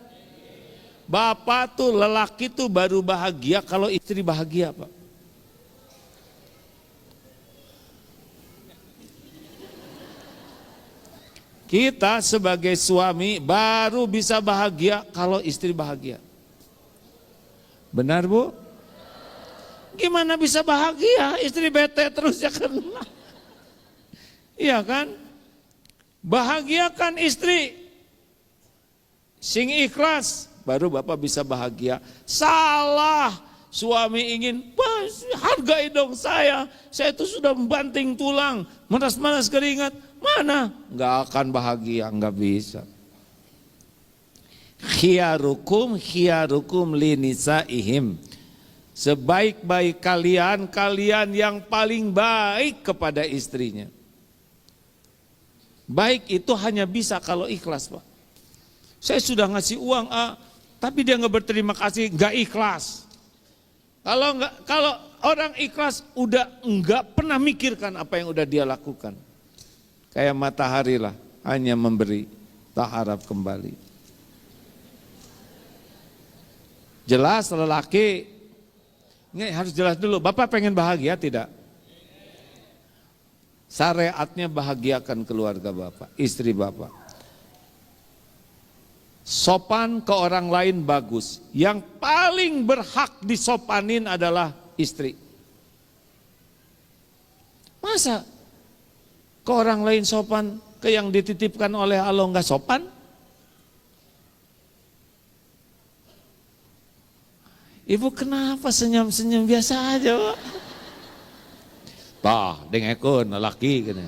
Bapak tuh lelaki tuh baru bahagia kalau istri bahagia Pak. Kita sebagai suami baru bisa bahagia kalau istri bahagia. Benar Bu? Gimana bisa bahagia? Istri bete terus ya kan? Iya kan? Bahagiakan istri, sing ikhlas, baru Bapak bisa bahagia. Salah, suami ingin, hargai dong saya itu sudah membanting tulang, manas-manas keringat, mana? Nggak akan bahagia, nggak bisa. Khiyarukum linisaihim. Sebaik-baik kalian yang paling baik kepada istrinya. Baik itu hanya bisa kalau ikhlas Pak. Saya sudah ngasih uang tapi dia nggak berterima kasih, nggak ikhlas. Kalau orang ikhlas udah nggak pernah mikirkan apa yang udah dia lakukan. Kayak matahari lah, hanya memberi, tak harap kembali. Jelas lelaki, harus jelas dulu, Bapak pengen bahagia tidak? Syariatnya bahagiakan keluarga Bapak, istri Bapak. Sopan ke orang lain bagus. Yang paling berhak disopanin adalah istri. Masa ke orang lain sopan, ke yang dititipkan oleh Allah enggak sopan? Ibu kenapa senyum-senyum biasa aja Pak? Tah, dengekun laki gitu.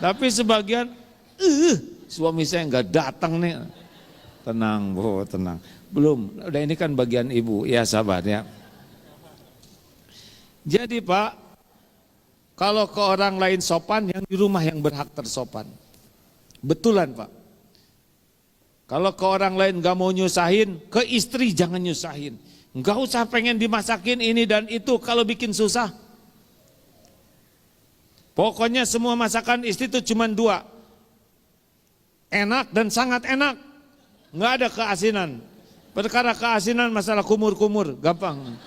Tapi sebagian, suami saya nggak datang nih. Tenang Bu, tenang. Belum, udah ini kan bagian ibu, ya sabar ya. Jadi Pak, kalau ke orang lain sopan, yang di rumah yang berhak tersopan. Betulan Pak. Kalau ke orang lain gak mau nyusahin, ke istri jangan nyusahin. Gak usah pengen dimasakin ini dan itu kalau bikin susah. Pokoknya semua masakan istri itu cuma 2. Enak dan sangat enak. Gak ada keasinan. Perkara keasinan masalah kumur-kumur, gampang.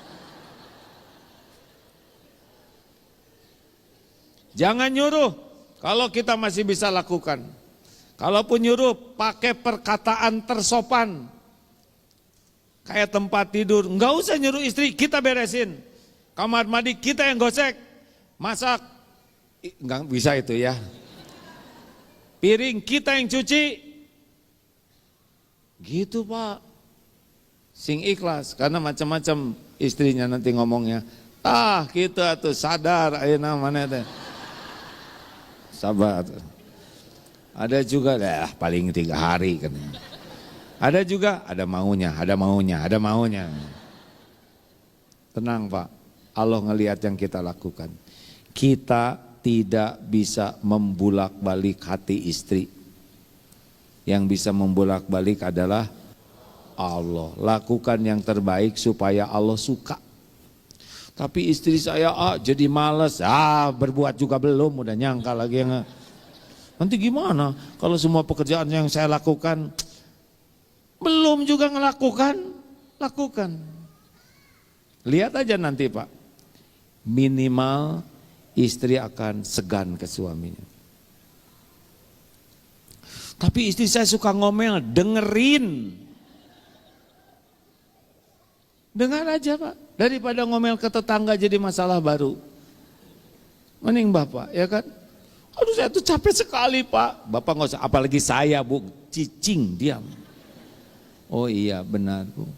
Jangan nyuruh kalau kita masih bisa lakukan. Kalaupun nyuruh pakai perkataan tersopan. Kayak tempat tidur, nggak usah nyuruh istri, kita beresin. Kamar mandi kita yang gosek. Masak, nggak bisa itu ya. Piring kita yang cuci. Gitu Pak. Sing ikhlas, karena macam-macam istrinya nanti ngomongnya. Kita tuh sadar, ayo namanya teh. Sabar. Ada juga, paling 3 hari kan. Ada juga, ada maunya. Tenang Pak, Allah ngelihat yang kita lakukan. Kita tidak bisa membulak-balik hati istri. Yang bisa membulak-balik adalah Allah. Lakukan yang terbaik supaya Allah suka. Tapi istri saya jadi males, berbuat juga belum, udah nyangka lagi yang nanti gimana kalau semua pekerjaan yang saya lakukan belum juga ngelakukan, lakukan. Lihat aja nanti Pak, minimal istri akan segan ke suaminya. Tapi istri saya suka ngomel, dengerin. Dengar aja Pak, daripada ngomel ke tetangga jadi masalah baru. Mending Bapak, ya kan? Aduh saya tuh capek sekali Pak. Bapak nggak usah, apalagi saya Bu, cicing, diam. Oh iya benar Bu,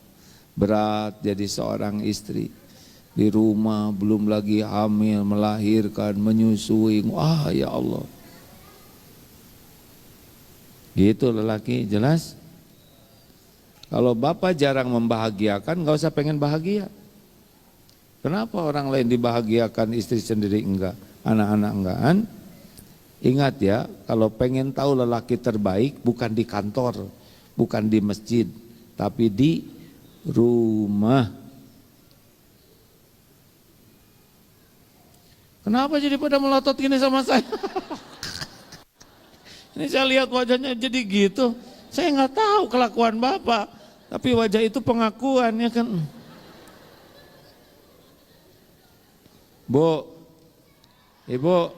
berat jadi seorang istri. Di rumah belum lagi hamil, melahirkan, menyusui, ya Allah. Gitu lelaki, jelas? Kalau Bapak jarang membahagiakan, nggak usah pengen bahagia. Kenapa orang lain dibahagiakan, istri sendiri enggak, anak-anak enggak? Ingat ya, kalau pengen tahu lelaki terbaik bukan di kantor, bukan di masjid, tapi di rumah. Kenapa jadi pada melotot gini sama saya? Ini saya lihat wajahnya jadi gitu. Saya nggak tahu kelakuan Bapak, tapi wajah itu pengakuan ya kan. Bu, Ibu,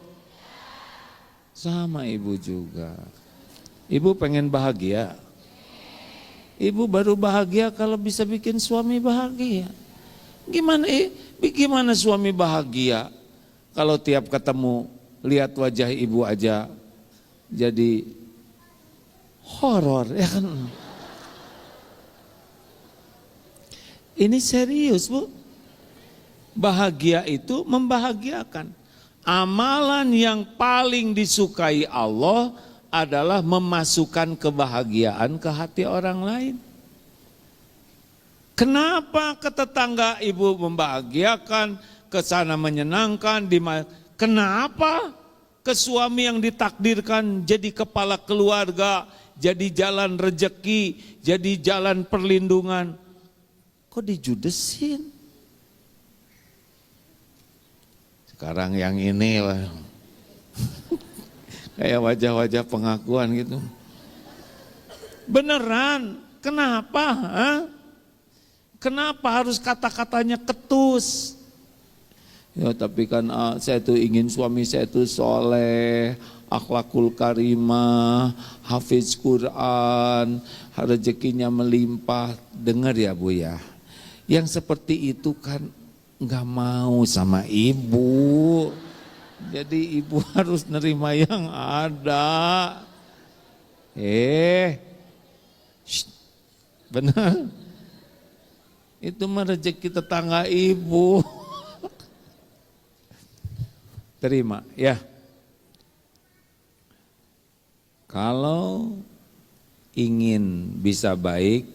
sama Ibu juga. Ibu pengen bahagia. Ibu baru bahagia kalau bisa bikin suami bahagia. Gimana suami bahagia kalau tiap ketemu lihat wajah Ibu aja jadi horor ya kan. Ini serius Bu. Bahagia itu membahagiakan. Amalan yang paling disukai Allah adalah memasukkan kebahagiaan ke hati orang lain. Kenapa ke tetangga Ibu membahagiakan, ke sana menyenangkan, kenapa ke suami yang ditakdirkan jadi kepala keluarga, jadi jalan rejeki, jadi jalan perlindungan, kok dijudesin? Sekarang yang ini kayak wajah-wajah pengakuan gitu. Beneran, kenapa? Kenapa harus kata-katanya ketus? Ya tapi kan saya tuh ingin suami saya tuh soleh, akhlakul karimah, hafiz Quran, rezekinya melimpah. Dengar ya Bu ya, yang seperti itu kan nggak mau sama Ibu. Jadi Ibu harus nerima yang ada. Benar. Itu mah rezeki tetangga ibu. Terima ya. Kalau ingin bisa baik,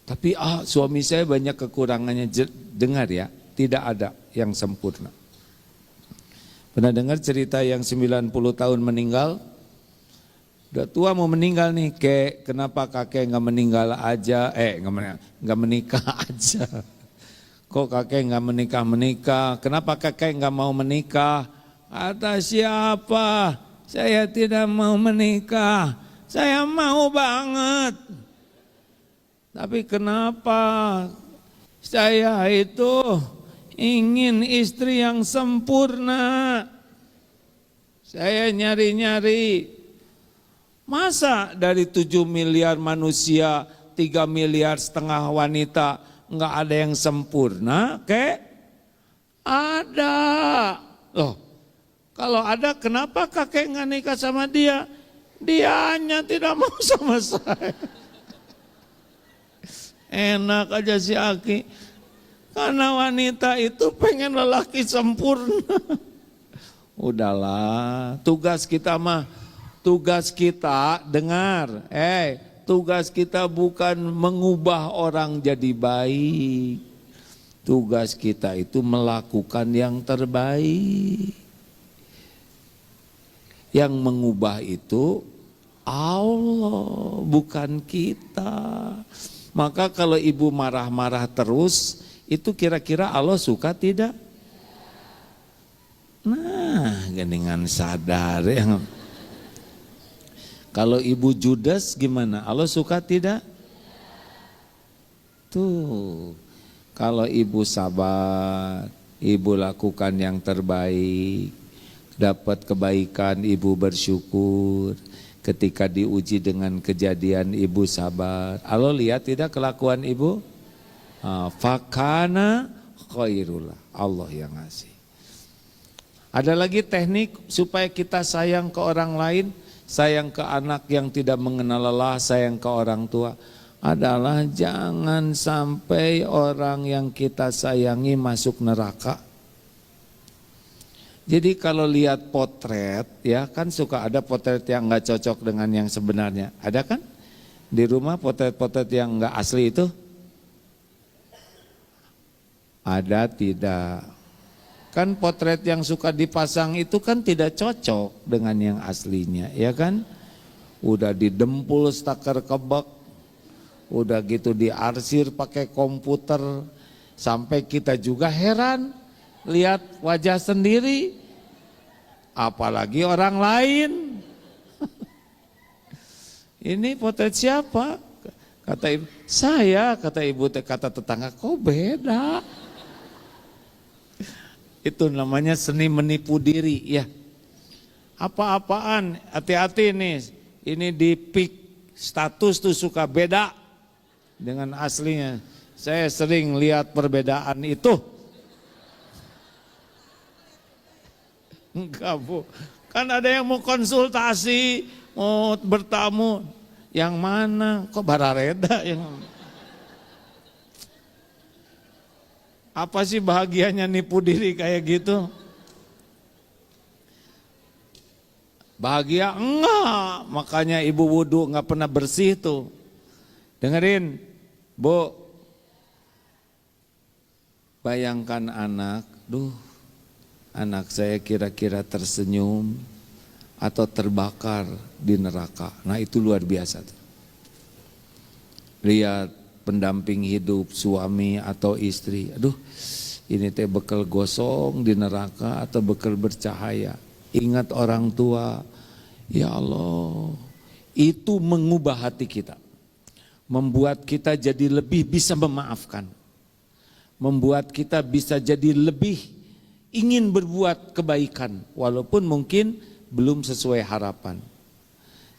tapi suami saya banyak kekurangannya, dengar ya, tidak ada yang sempurna. Pernah dengar cerita yang 90 tahun meninggal? Udah tua mau meninggal nih, kenapa kakek nggak meninggal aja, nggak menikah aja. Kok kakek nggak menikah? Kenapa kakek nggak mau menikah? Kata siapa? Saya tidak mau menikah. Saya mau banget. Tapi kenapa? Saya itu ingin istri yang sempurna. Saya nyari-nyari. Masa dari 7 miliar manusia, 3,5 miliar wanita, enggak ada yang sempurna, Ada. Loh, kalau ada kenapa kakek enggak nikah sama dia? Dianya tidak mau sama saya. Enak aja si Aki. Karena wanita itu pengen lelaki sempurna. Udahlah, tugas kita dengar, tugas kita bukan mengubah orang jadi baik. Tugas kita itu melakukan yang terbaik. Yang mengubah itu Allah, bukan kita. Maka kalau ibu marah-marah terus, itu kira-kira Allah suka tidak? Nah, geningan sadar ya. Kalau ibu judes gimana? Allah suka tidak? Tuh, kalau ibu sabar, ibu lakukan yang terbaik, dapat kebaikan, ibu bersyukur. Ketika diuji dengan kejadian, ibu sabar. Allah lihat tidak kelakuan ibu? Fakana khairullah, Allah yang ngasih. Ada lagi teknik supaya kita sayang ke orang lain, sayang ke anak yang tidak mengenal lelah, sayang ke orang tua, adalah jangan sampai orang yang kita sayangi masuk neraka. Jadi kalau lihat potret, ya kan suka ada potret yang nggak cocok dengan yang sebenarnya. Ada kan? Di rumah potret-potret yang nggak asli itu? Ada tidak? Kan potret yang suka dipasang itu kan tidak cocok dengan yang aslinya, ya kan? Udah didempul stakar kebak, udah gitu diarsir pakai komputer, sampai kita juga heran lihat wajah sendiri, apalagi orang lain. Ini potret siapa? Kata ibu, saya, kata ibu, kata tetangga, kok beda? Itu namanya seni menipu diri ya. Apa-apaan, hati-hati nih, ini di pick status tuh suka beda dengan aslinya. Saya sering lihat perbedaan itu. Enggak Bu, kan ada yang mau konsultasi, mau bertamu, yang mana? Kok Barareda yang... Apa sih bahagianya nipu diri kayak gitu? Bahagia? Enggak, makanya ibu wudhu enggak pernah bersih tuh. Dengerin, Bu, bayangkan anak, anak saya kira-kira tersenyum atau terbakar di neraka. Nah itu luar biasa tuh. Lihat pendamping hidup suami atau istri, ini teh bekal gosong di neraka atau bekal bercahaya. Ingat orang tua, ya Allah, itu mengubah hati kita. Membuat kita jadi lebih bisa memaafkan. Membuat kita bisa jadi lebih ingin berbuat kebaikan walaupun mungkin belum sesuai harapan,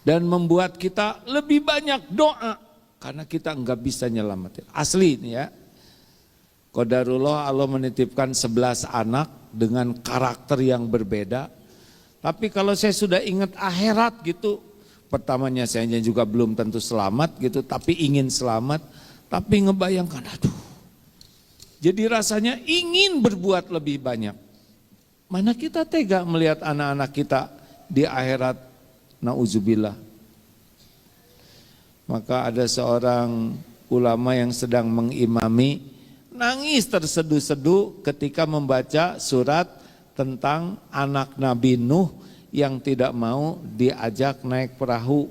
dan membuat kita lebih banyak doa karena kita enggak bisa nyelamatin. Asli ini ya, qadarullah Allah menitipkan 11 anak dengan karakter yang berbeda. Tapi kalau saya sudah ingat akhirat gitu, pertamanya saya juga belum tentu selamat gitu, tapi ingin selamat, Tapi ngebayangkan, aduh, jadi rasanya ingin berbuat lebih banyak. Mana kita tega melihat anak-anak kita di akhirat, na'udzubillah. Maka ada seorang ulama yang sedang mengimami, nangis terseduh-seduh ketika membaca surat tentang anak Nabi Nuh yang tidak mau diajak naik perahu.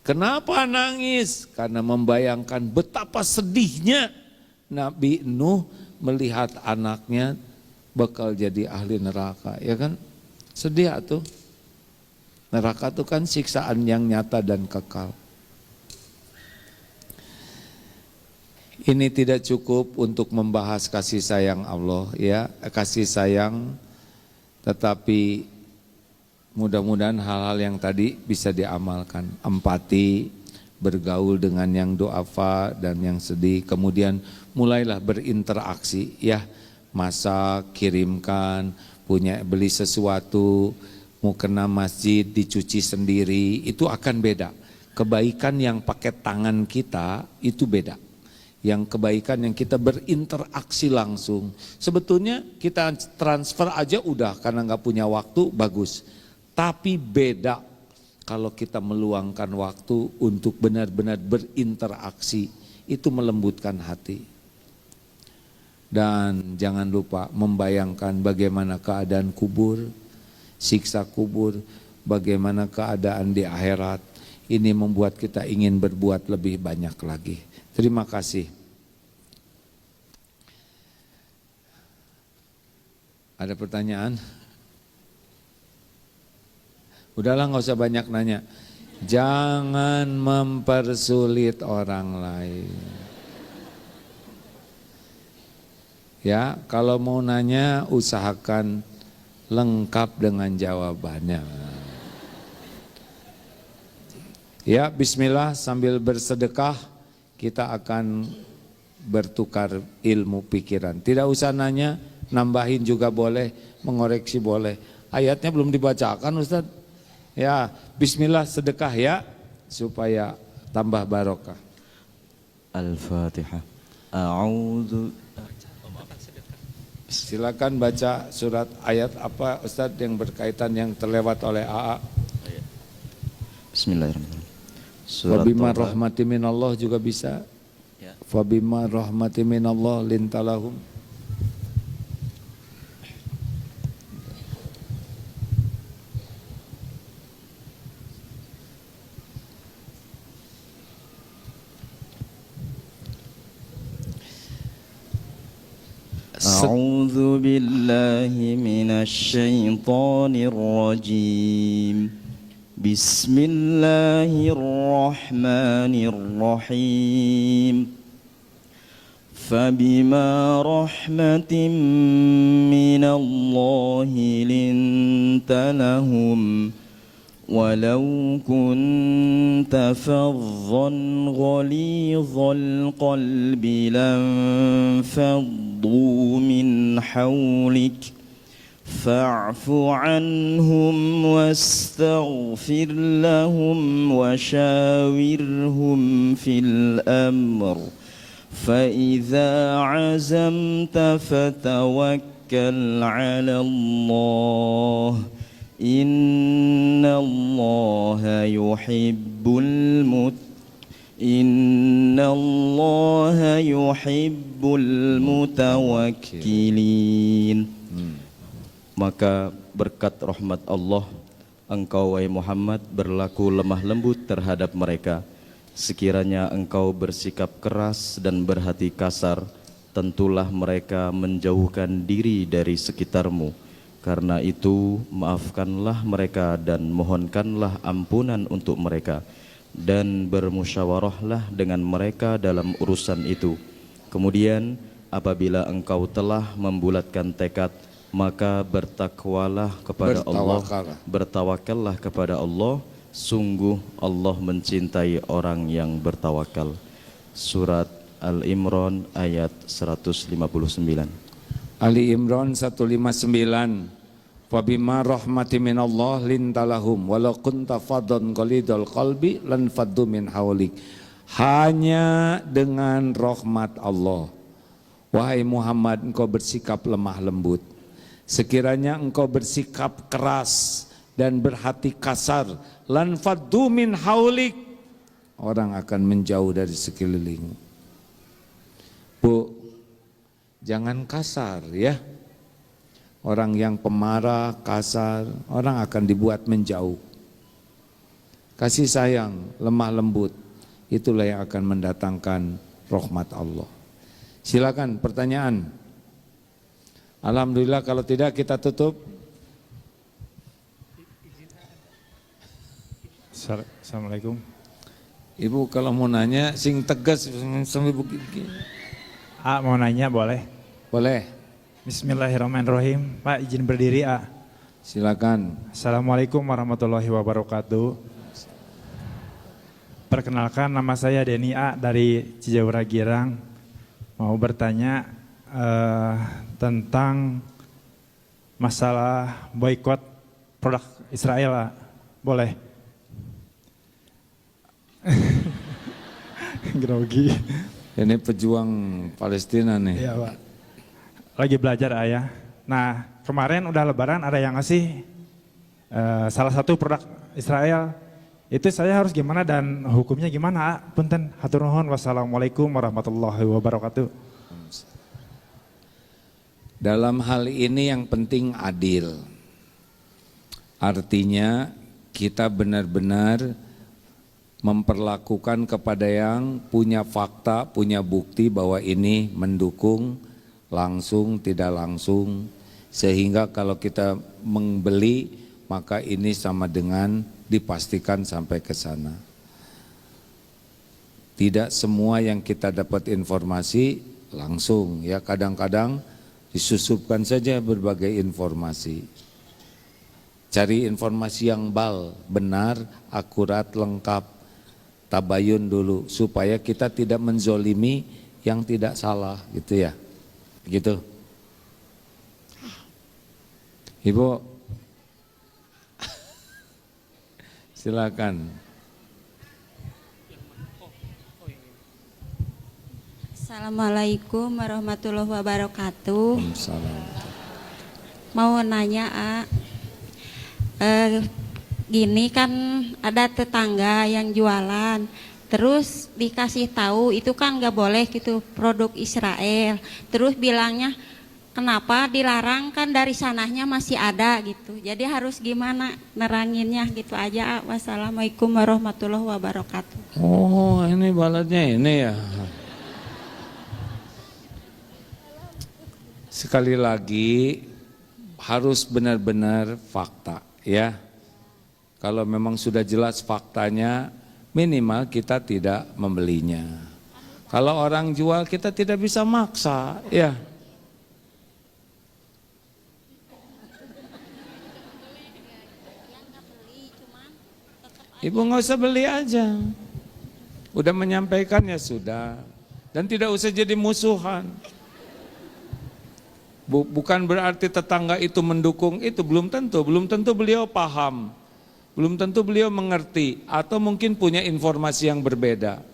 Kenapa nangis? Karena membayangkan betapa sedihnya Nabi Nuh melihat anaknya bakal jadi ahli neraka, ya kan? Sedih tuh. Neraka itu kan siksaan yang nyata dan kekal. Ini tidak cukup untuk membahas kasih sayang Allah, ya, kasih sayang, tetapi mudah-mudahan hal-hal yang tadi bisa diamalkan. Empati, bergaul dengan yang duafa dan yang sedih, kemudian mulailah berinteraksi, ya, masak, kirimkan, punya beli sesuatu, mau kena masjid dicuci sendiri, itu akan beda. Kebaikan yang pakai tangan kita itu beda. Yang kebaikan yang kita berinteraksi langsung. Sebetulnya kita transfer aja udah karena nggak punya waktu, bagus. Tapi beda kalau kita meluangkan waktu untuk benar-benar berinteraksi, itu melembutkan hati. Dan jangan lupa membayangkan bagaimana keadaan kubur, siksa kubur, bagaimana keadaan di akhirat. Ini membuat kita ingin berbuat lebih banyak lagi. Terima kasih. Ada pertanyaan? Udahlah, nggak usah banyak nanya. Jangan mempersulit orang lain. Ya, kalau mau nanya usahakan lengkap dengan jawabannya. Ya, bismillah, sambil bersedekah kita akan bertukar ilmu pikiran. Tidak usah nanya, nambahin juga boleh, mengoreksi boleh. Ayatnya belum dibacakan, Ustaz. Ya, bismillah, sedekah ya, supaya tambah barokah. Al-Fatihah. A'udzu. Silakan baca surat ayat apa Ustaz yang berkaitan yang terlewat oleh AA. Bismillahirrahmanirrahim. Wabima rahmati minallah juga bisa. Ya. Wabima rahmati minallah lintalahum. A'udzu billahi minasy syaithanir rajim. Bismillahirrahmanirrahim. Fabima rahmatin minallahi linta lahum ولو كنت فظا غليظ القلب لانفضوا من حولك فاعف عنهم واستغفر لهم وشاورهم في الأمر فإذا عزمت فتوكل على الله Innallaha yuhibbul mutawakkilin. Maka berkat rahmat Allah, engkau wahai Muhammad berlaku lemah lembut terhadap mereka. Sekiranya engkau bersikap keras dan berhati kasar, tentulah mereka menjauhkan diri dari sekitarmu. Karena itu maafkanlah mereka dan mohonkanlah ampunan untuk mereka, dan bermusyawarahlah dengan mereka dalam urusan itu. Kemudian apabila engkau telah membulatkan tekad, maka bertakwakallah kepada Allah. Sungguh Allah mencintai orang yang bertawakal. Surat Al-Imran ayat 159. Ali Imran 159. Fabima rahmati minallah lintalahum walau kunta faddan qalidul qalbi lan faddu min haulik. hanya dengan rahmat Allah. Wahai Muhammad, engkau bersikap lemah lembut. Sekiranya engkau bersikap keras dan berhati kasar, lan faddu min haulik, orang akan menjauh dari sekelilingmu. Bu, jangan kasar ya. Orang yang pemarah, kasar, orang akan dibuat menjauh. Kasih sayang, lemah lembut, itulah yang akan mendatangkan rahmat Allah. Silakan pertanyaan. Alhamdulillah, kalau tidak kita tutup. Assalamualaikum. Ibu kalau mau nanya sing tegas sampai begini. Mau nanya boleh? Boleh. Bismillahirrahmanirrahim. Pak izin berdiri A. Silakan. Assalamualaikum warahmatullahi wabarakatuh. Perkenalkan, nama saya Denny A dari Cijawara Girang. Mau bertanya tentang masalah boykot produk Israel A. Boleh? Grogi. Ini pejuang Palestina nih. Iya Pak. Lagi belajar ayah. Nah kemarin udah lebaran ada yang ngasih salah satu produk Israel. Itu saya harus gimana dan hukumnya gimana? Punten, hatur nuhun. Wassalamualaikum warahmatullahi wabarakatuh. Dalam hal ini yang penting adil. Artinya kita benar-benar memperlakukan kepada yang punya fakta, punya bukti bahwa ini mendukung langsung, tidak langsung, sehingga kalau kita membeli maka ini sama dengan dipastikan sampai ke sana. Tidak semua yang kita dapat informasi langsung ya, kadang-kadang disusupkan saja berbagai informasi. Cari informasi yang benar, akurat, lengkap, tabayun dulu supaya kita tidak menzolimi yang tidak salah gitu ya. Begitu. Ibu, silakan. Assalamualaikum warahmatullahi wabarakatuh. Salam. Mau nanya gini kan ada tetangga yang jualan, terus dikasih tahu itu kan nggak boleh gitu produk Israel, terus bilangnya kenapa dilarang, kan dari sananya masih ada gitu, jadi harus gimana neranginnya gitu aja. Wassalamualaikum warahmatullahi wabarakatuh. Oh, ini baladnya ini ya. Sekali lagi harus benar-benar fakta ya. Kalau memang sudah jelas faktanya, minimal kita tidak membelinya. Kalau orang jual kita tidak bisa maksa ya. Ibu nggak usah beli aja. Udah menyampaikan ya sudah. Dan tidak usah jadi musuhan. Bukan berarti tetangga itu mendukung itu, belum tentu beliau paham, belum tentu beliau mengerti, atau mungkin punya informasi yang berbeda.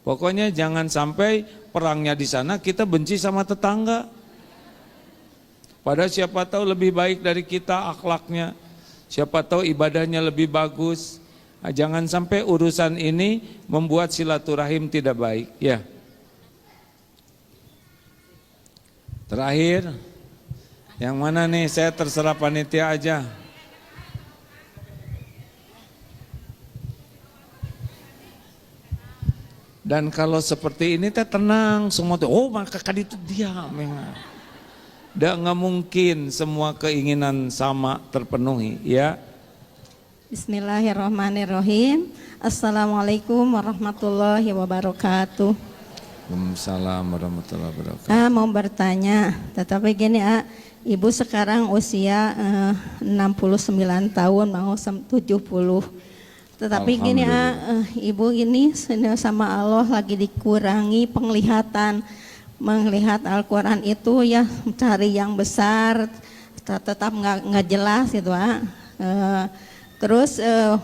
Pokoknya jangan sampai perangnya di sana kita benci sama tetangga. Padahal siapa tahu lebih baik dari kita akhlaknya, siapa tahu ibadahnya lebih bagus. Nah, jangan sampai urusan ini membuat silaturahim tidak baik ya. Terakhir, yang mana nih? Saya terserah panitia aja. Dan kalau seperti ini teh tenang semua tuh. Oh, maka kali itu diam. Nggak mungkin semua keinginan sama terpenuhi ya. Bismillahirrahmanirrahim. Assalamualaikum warahmatullahi wabarakatuh. Waalaikumsalam warahmatullahi wabarakatuh. Mau bertanya, tetapi gini Ibu sekarang usia 69 tahun mau 70. Tetapi gini Ibu ini sama Allah lagi dikurangi penglihatan. Melihat Al-Quran itu ya cari yang besar, tetap nggak jelas gitu Terus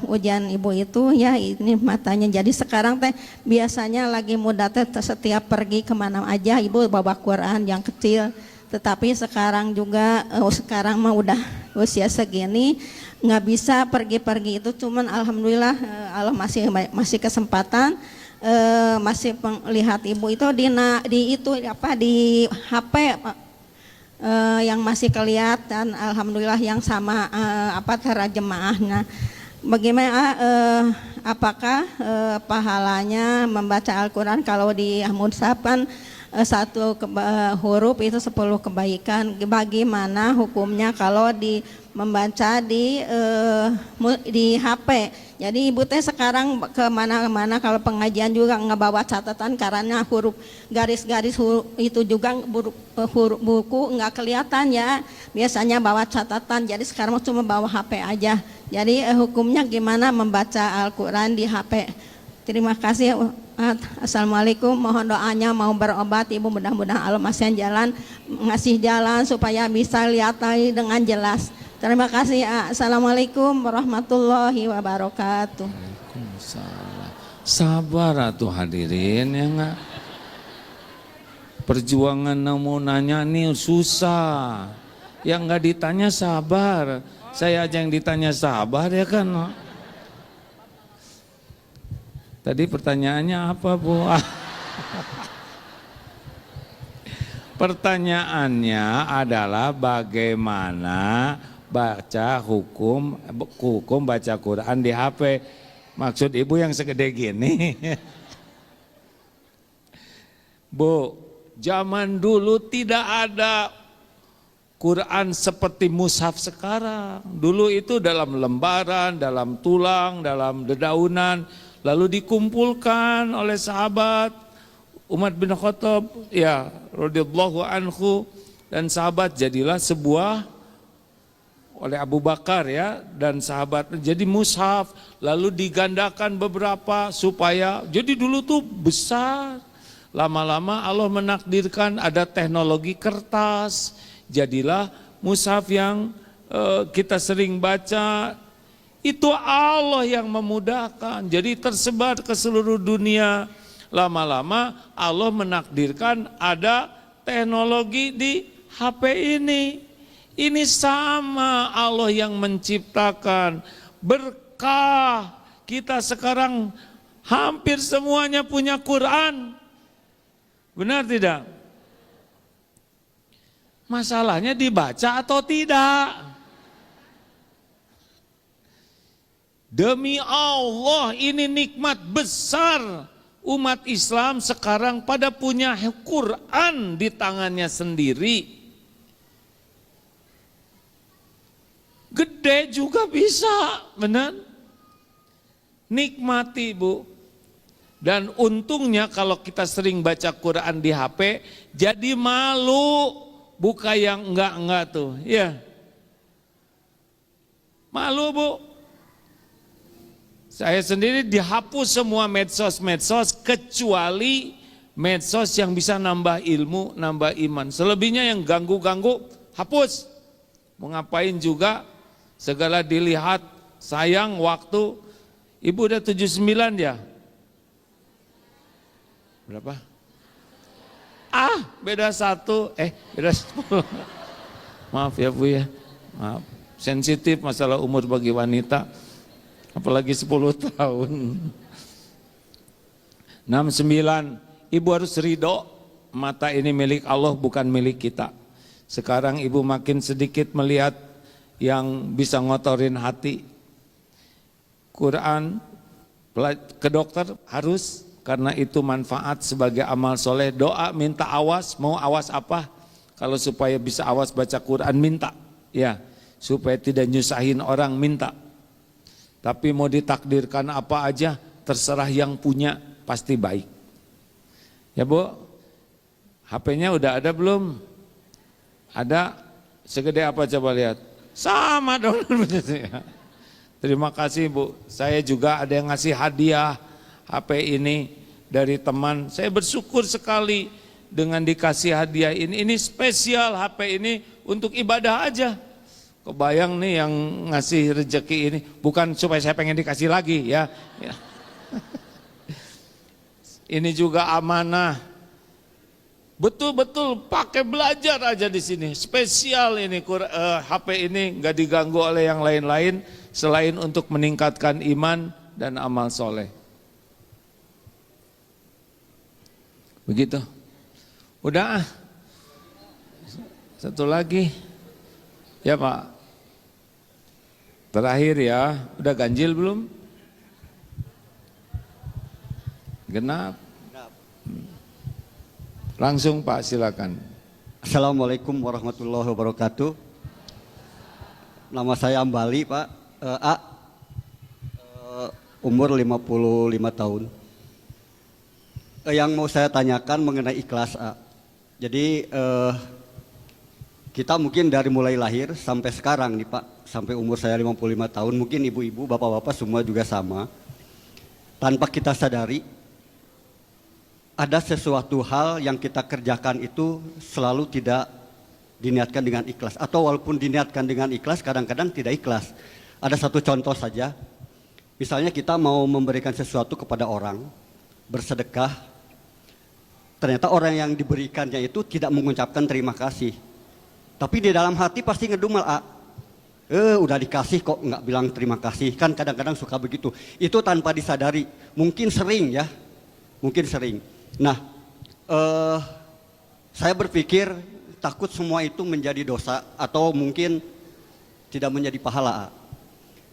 ujian ibu itu ya ini matanya. Jadi sekarang teh biasanya lagi muda teh setiap pergi kemana aja ibu bawa Quran yang kecil. Tetapi sekarang juga sekarang mah udah usia segini nggak bisa pergi-pergi itu. Cuman alhamdulillah Allah masih kesempatan masih lihat ibu itu di HP yang masih kelihatan, alhamdulillah yang sama terjemaahnya. Bagaimana apakah pahalanya membaca Al-Quran kalau di mushaf kan satu huruf itu 10 kebaikan. Bagaimana hukumnya kalau membaca di HP? Jadi ibu teh sekarang kemana-mana kalau pengajian juga nggak bawa catatan karena huruf garis-garis itu juga huruf buku nggak kelihatan ya. Biasanya bawa catatan. Jadi sekarang cuma bawa HP aja. Jadi hukumnya gimana membaca Al-Quran di HP? Terima kasih. Assalamualaikum. Mohon doanya mau berobat ibu, mudah-mudahan Allah ngasih jalan supaya bisa lihat lagi dengan jelas. Terima kasih. Assalamualaikum warahmatullahi wabarakatuh. Waalaikumsalam. Sabar atuh hadirin ya enggak. Perjuangan mau nanya nih susah. Yang enggak ditanya sabar. Saya aja yang ditanya sabar ya kan. Tadi pertanyaannya apa, Bu? Pertanyaannya adalah bagaimana baca hukum baca Quran di HP. Maksud ibu yang segede gini. Bu, zaman dulu tidak ada Quran seperti mushaf sekarang. Dulu itu dalam lembaran, dalam tulang, dalam dedaunan, lalu dikumpulkan oleh sahabat Umar bin Khattab ya radhiyallahu anhu, dan sahabat jadilah sebuah oleh Abu Bakar ya dan sahabat jadi mushaf, lalu digandakan beberapa supaya jadi dulu tuh besar. Lama-lama Allah menakdirkan ada teknologi kertas, jadilah mushaf yang kita sering baca. Itu Allah yang memudahkan, jadi tersebar ke seluruh dunia. Lama-lama Allah menakdirkan ada teknologi di HP ini. Ini sama Allah yang menciptakan. Berkah kita sekarang hampir semuanya punya Quran. Benar tidak? Masalahnya dibaca atau tidak? Demi Allah, ini nikmat besar. Umat Islam sekarang pada punya Quran di tangannya sendiri. Gede juga bisa, benar? Nikmati, Bu. Dan untungnya kalau kita sering baca Quran di HP, jadi malu, buka yang enggak tuh, ya. Malu, Bu. Saya sendiri dihapus semua medsos kecuali medsos yang bisa nambah ilmu, nambah iman. Selebihnya yang ganggu-ganggu, hapus. Mau ngapain juga, segala dilihat, sayang waktu. Ibu udah 79 ya? Berapa? Beda 1, beda 10. Maaf ya Bu ya, maaf. Sensitif masalah umur bagi wanita, apalagi 10 tahun. 69, ibu harus ridho, mata ini milik Allah bukan milik kita. Sekarang ibu makin sedikit melihat yang bisa ngotorin hati. Quran ke dokter harus, karena itu manfaat sebagai amal soleh. Doa minta awas, mau awas apa? Kalau supaya bisa awas baca Quran minta, ya supaya tidak nyusahin orang minta. Tapi mau ditakdirkan apa aja, terserah yang punya pasti baik. Ya Bu, HP-nya udah ada belum? Ada, segede apa coba lihat? Sama dong. Terima kasih Bu, saya juga ada yang ngasih hadiah HP ini dari teman. Saya bersyukur sekali dengan dikasih hadiah ini. Ini spesial HP ini untuk ibadah aja. Kebayang nih yang ngasih rezeki ini, bukan supaya saya pengen dikasih lagi ya. Ya. Ini juga amanah. Betul-betul pakai belajar aja di sini. Spesial ini HP ini nggak diganggu oleh yang lain-lain selain untuk meningkatkan iman dan amal soleh. Begitu. Udah. Satu lagi. Ya Pak. Terakhir ya, udah ganjil belum? Genap. Langsung Pak, silakan. Assalamualaikum warahmatullahi wabarakatuh. Nama saya Ambali Pak, umur 55 tahun. Yang mau saya tanyakan mengenai ikhlas A. Jadi kita mungkin dari mulai lahir sampai sekarang nih Pak, sampai umur saya 55 tahun, mungkin ibu-ibu, bapak-bapak semua juga sama. Tanpa kita sadari, ada sesuatu hal yang kita kerjakan itu selalu tidak diniatkan dengan ikhlas. Atau walaupun diniatkan dengan ikhlas, kadang-kadang tidak ikhlas. Ada satu contoh saja, misalnya kita mau memberikan sesuatu kepada orang, bersedekah, ternyata orang yang diberikannya itu tidak mengucapkan terima kasih. Tapi di dalam hati pasti ngedumel, udah dikasih kok nggak bilang terima kasih. Kan kadang-kadang suka begitu. Itu tanpa disadari, mungkin sering ya, mungkin sering. Nah, saya berpikir takut semua itu menjadi dosa atau mungkin tidak menjadi pahala A.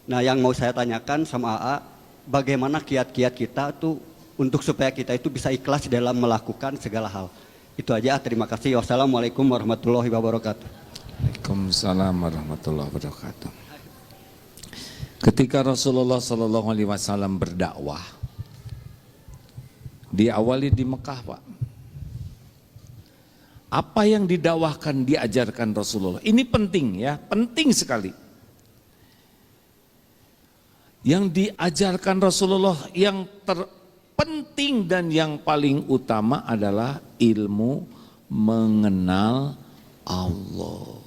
Nah, yang mau saya tanyakan sama AA, bagaimana kiat-kiat kita tuh untuk supaya kita itu bisa ikhlas dalam melakukan segala hal. Itu aja, terima kasih. Wassalamualaikum warahmatullahi wabarakatuh. Waalaikumsalam warahmatullahi wabarakatuh. Ketika Rasulullah SAW berdakwah, diawali di Mekah Pak. Apa yang didakwahkan, diajarkan Rasulullah. Ini penting ya, penting sekali. Yang diajarkan Rasulullah yang terpenting dan yang paling utama adalah ilmu mengenal Allah.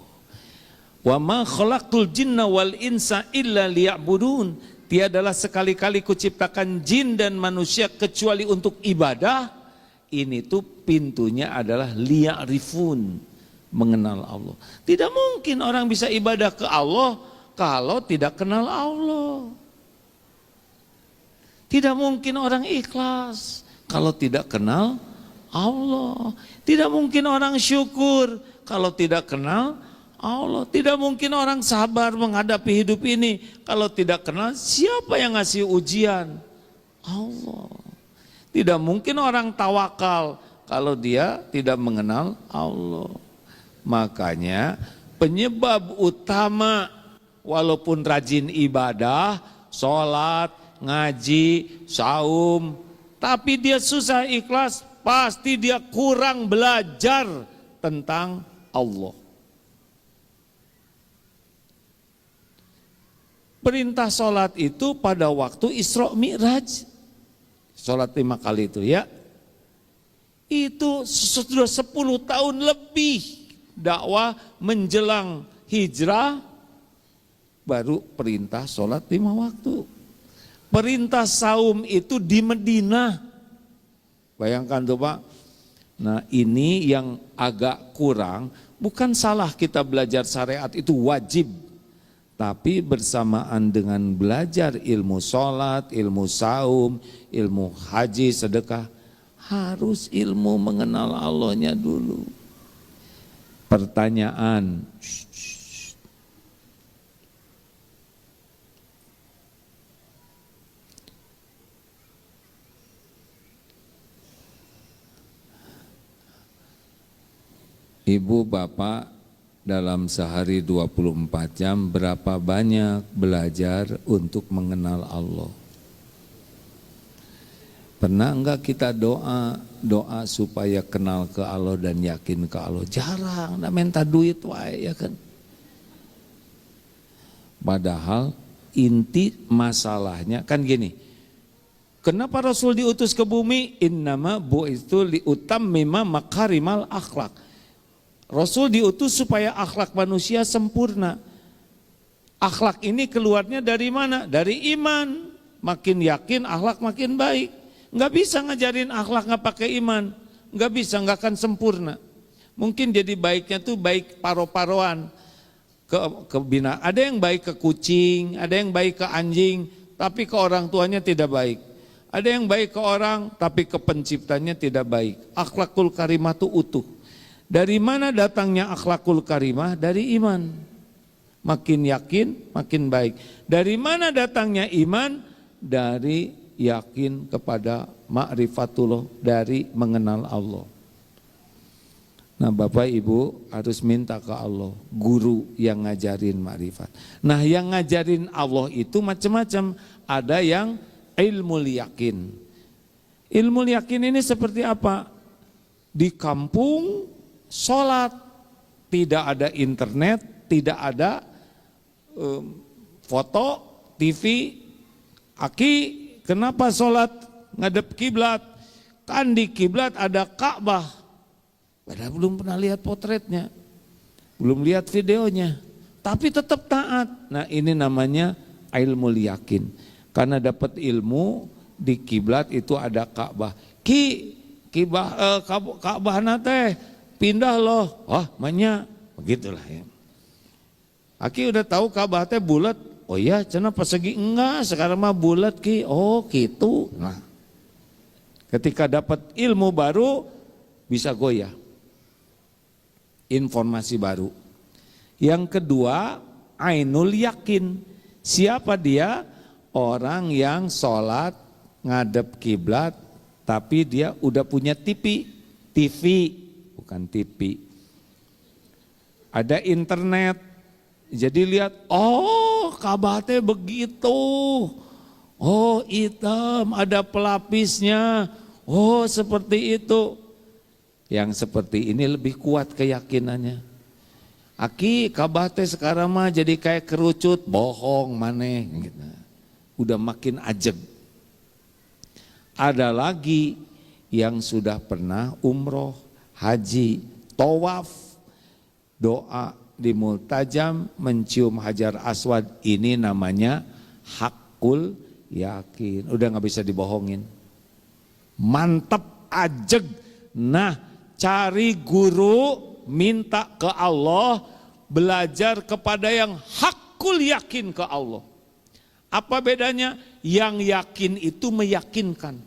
Wa ma khalaqtul jinna wal insa illa liya'budun. Tiadalah sekali-kali kuciptakan jin dan manusia kecuali untuk ibadah. Ini tuh pintunya adalah liya'rifun, mengenal Allah. Tidak mungkin orang bisa ibadah ke Allah kalau tidak kenal Allah. Tidak mungkin orang ikhlas kalau tidak kenal Allah. Tidak mungkin orang syukur kalau tidak kenal Allah. Tidak mungkin orang sabar menghadapi hidup ini kalau tidak kenal siapa yang ngasih ujian? Allah. Tidak mungkin orang tawakal kalau dia tidak mengenal Allah. Makanya penyebab utama walaupun rajin ibadah, sholat, ngaji, saum, tapi dia susah ikhlas, pasti dia kurang belajar tentang Allah. Perintah sholat itu pada waktu Isra Mi'raj, sholat 5 kali itu ya, itu sudah 10 tahun lebih dakwah menjelang hijrah, baru perintah sholat 5 waktu. Perintah saum itu di Madinah. Bayangkan tuh Pak. Nah ini yang agak kurang, bukan salah kita belajar syariat itu wajib. Tapi bersamaan dengan belajar ilmu sholat, ilmu saum, ilmu haji, sedekah, harus ilmu mengenal Allahnya dulu. Pertanyaan, Ibu Bapak dalam sehari 24 jam berapa banyak belajar untuk mengenal Allah? Pernah enggak kita doa supaya kenal ke Allah dan yakin ke Allah? Jarang, enggak minta duit wae ya kan. Padahal inti masalahnya kan gini. Kenapa Rasul diutus ke bumi? Innama bu'itsu liutammima makarimal akhlak. Rasul diutus supaya akhlak manusia sempurna. Akhlak ini keluarnya dari mana? Dari iman. Makin yakin akhlak makin baik. Nggak bisa ngajarin akhlak nggak pakai iman. Nggak bisa, nggak akan sempurna. Mungkin jadi baiknya tuh baik paro-paroan. Ke bina. Ada yang baik ke kucing, ada yang baik ke anjing, tapi ke orang tuanya tidak baik. Ada yang baik ke orang, tapi ke penciptanya tidak baik. Akhlakul karimah itu utuh. Dari mana datangnya akhlakul karimah? Dari iman. Makin yakin, makin baik. Dari mana datangnya iman? Dari yakin kepada ma'rifatullah, dari mengenal Allah. Nah Bapak Ibu harus minta ke Allah, guru yang ngajarin ma'rifat. Nah yang ngajarin Allah itu macam-macam. Ada yang ilmu yakin. Ilmu yakin ini seperti apa? Di kampung sholat, tidak ada internet, tidak ada foto, TV. Aki, kenapa sholat ngadep kiblat? Kan di kiblat ada Ka'bah. Padahal belum pernah lihat potretnya, belum lihat videonya, tapi tetap taat. Nah ini namanya ilmu yakin. Karena dapat ilmu di kiblat itu ada Ka'bah. Ka'bah nate pindah loh. Wah, manya begitulah ya. Aki udah tahu Ka'bah teh bulat. Oh iya, cenah persegi enggak, sekarang mah bulat ki. Oh, gitu. Nah. Ketika dapat ilmu baru bisa goyah. Informasi baru. Yang kedua, ainul yakin. Siapa dia? Orang yang sholat ngadep kiblat, tapi dia udah punya TV, bukan TV. Ada internet, jadi lihat, oh Ka'bah teh begitu, oh hitam, ada pelapisnya, oh seperti itu. Yang seperti ini lebih kuat keyakinannya. Aki Ka'bah teh sekarang mah jadi kayak kerucut, bohong maneh gitu. Udah makin ajeg. Ada lagi yang sudah pernah umroh, haji, tawaf, doa di multajam, mencium hajar aswad. Ini namanya hakul yakin. Udah gak bisa dibohongin. Mantep, ajeg. Nah, cari guru, minta ke Allah, belajar kepada yang hakul yakin ke Allah. Apa bedanya? Yang yakin itu meyakinkan.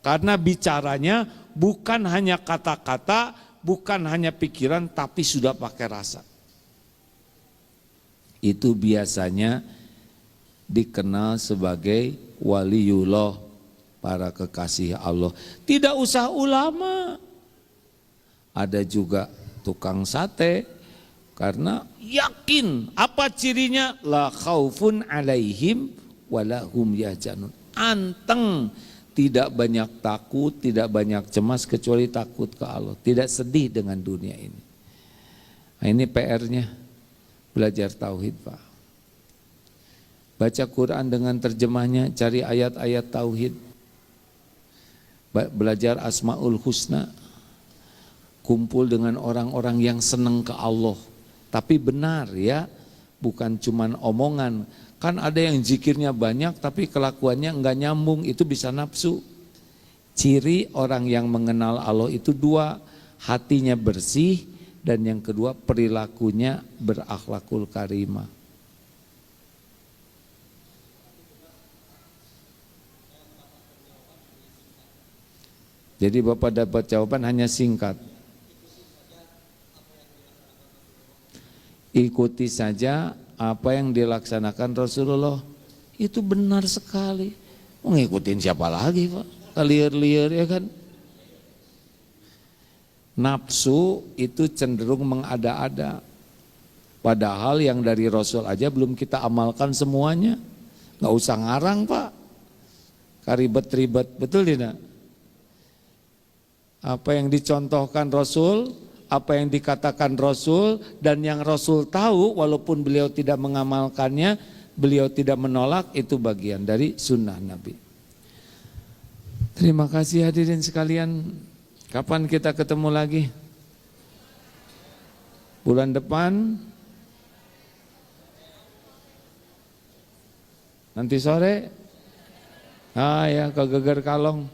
Karena bicaranya bukan hanya kata-kata, bukan hanya pikiran, tapi sudah pakai rasa. Itu biasanya dikenal sebagai waliullah, para kekasih Allah. Tidak usah ulama. Ada juga tukang sate. Karena yakin, apa cirinya? La khaufun alaihim walahum yahzanun. Anteng, tidak banyak takut, tidak banyak cemas kecuali takut ke Allah. Tidak sedih dengan dunia ini. Nah, ini PR-nya, belajar tauhid Pak. Baca Quran dengan terjemahnya, cari ayat-ayat tauhid. Belajar Asmaul Husna. Kumpul dengan orang-orang yang senang ke Allah. Tapi benar ya, bukan cuman omongan. Kan ada yang zikirnya banyak tapi kelakuannya enggak nyambung, itu bisa nafsu. Ciri orang yang mengenal Allah itu dua, hatinya bersih, dan yang kedua perilakunya berakhlakul karimah. Jadi Bapak dapat jawaban hanya singkat. Ikuti saja apa yang dilaksanakan Rasulullah. Itu benar sekali. Mau ngikutin siapa lagi Pak? Liar-liar ya kan. Nafsu itu cenderung mengada-ada. Padahal yang dari Rasul aja belum kita amalkan semuanya. Gak usah ngarang Pak. Karibet-ribet, betul tidak? Apa yang dicontohkan Rasul, apa yang dikatakan Rasul, dan yang Rasul tahu walaupun beliau tidak mengamalkannya, beliau tidak menolak, itu bagian dari sunnah Nabi. Terima kasih hadirin sekalian. Kapan kita ketemu lagi? Bulan depan? Nanti sore, ya ke Geger Kalong.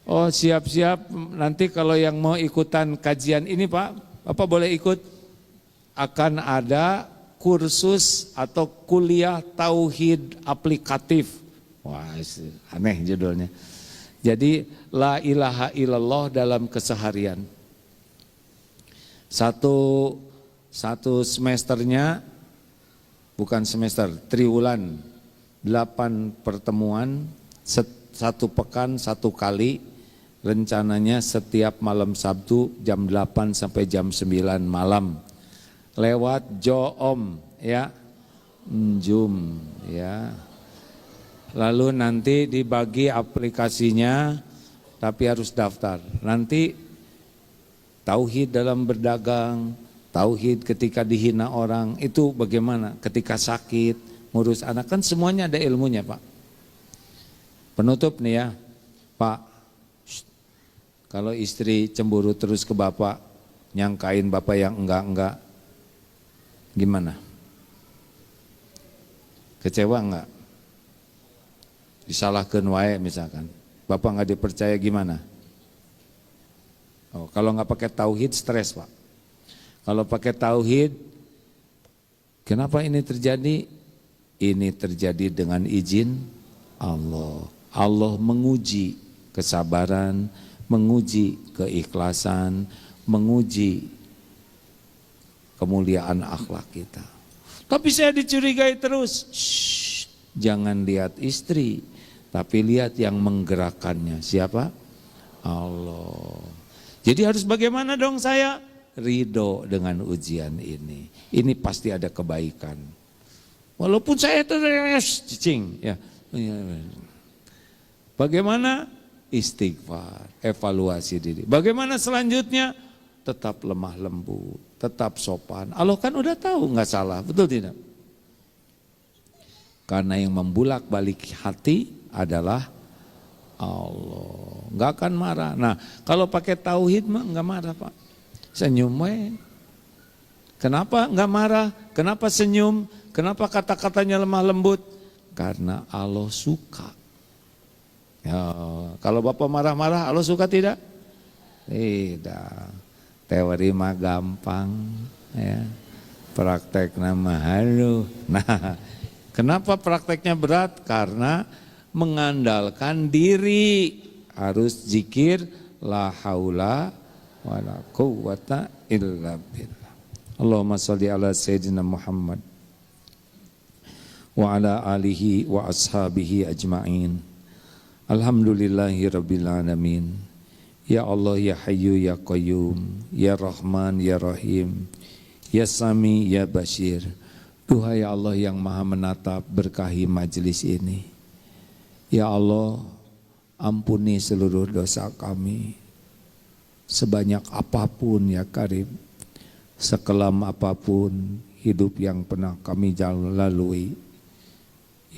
Oh siap-siap, nanti kalau yang mau ikutan kajian ini Pak, Bapak boleh ikut. Akan ada kursus atau kuliah tauhid aplikatif. Wah aneh judulnya. Jadi la ilaha illallah dalam keseharian. Satu semesternya, bukan semester, triwulan, 8 pertemuan, 1 pekan 1 kali, rencananya setiap malam Sabtu jam 8 sampai jam 9 malam. Lewat Joom ya, Zoom ya. Lalu nanti dibagi aplikasinya, tapi harus daftar. Nanti tauhid dalam berdagang, tauhid ketika dihina orang, itu bagaimana? Ketika sakit, ngurus anak, kan semuanya ada ilmunya Pak. Penutup nih ya, Pak, kalau istri cemburu terus ke Bapak, nyangkain Bapak yang enggak, gimana? Kecewa enggak? Disalahkan wae misalkan, Bapak nggak dipercaya gimana? Oh, kalau nggak pakai tauhid stres Pak. Kalau pakai tauhid, kenapa ini terjadi? Ini terjadi dengan izin Allah. Allah menguji kesabaran, menguji keikhlasan, menguji kemuliaan akhlak kita. Tapi saya dicurigai terus. Shh, jangan lihat istri, tapi lihat yang menggerakkannya. Siapa? Allah. Jadi harus bagaimana dong saya? Ridho dengan ujian ini. Ini pasti ada kebaikan. Walaupun saya itu cicing, ya. Bagaimana? Istighfar, evaluasi diri. Bagaimana selanjutnya? Tetap lemah lembut, tetap sopan. Allah kan udah tahu nggak salah, betul tidak? Karena yang membulak-balik hati adalah Allah. Nggak akan marah. Nah, kalau pakai tauhid mah nggak marah Pak. Senyum we. Kenapa nggak marah? Kenapa senyum? Kenapa kata-katanya lemah lembut? Karena Allah suka. Ya, kalau Bapak marah-marah, Allah suka tidak? Tidak. Teori mah gampang, ya. Praktek nama halu. Nah, kenapa prakteknya berat? Karena mengandalkan diri. Harus zikir la haula wala quwwata illa billah. Allahumma shalli ala sayyidina Muhammad wa ala alihi wa ashabihi ajma'in. Alhamdulillahi rabbil alamin. Ya Allah, ya Hayyu, ya Qayyum, ya Rahman, ya Rahim, ya Sami, ya Bashir. Duhai Allah yang maha menatap, berkahi majelis ini. Ya Allah, ampuni seluruh dosa kami. Sebanyak apapun ya Karim, sekelam apapun hidup yang pernah kami lalui.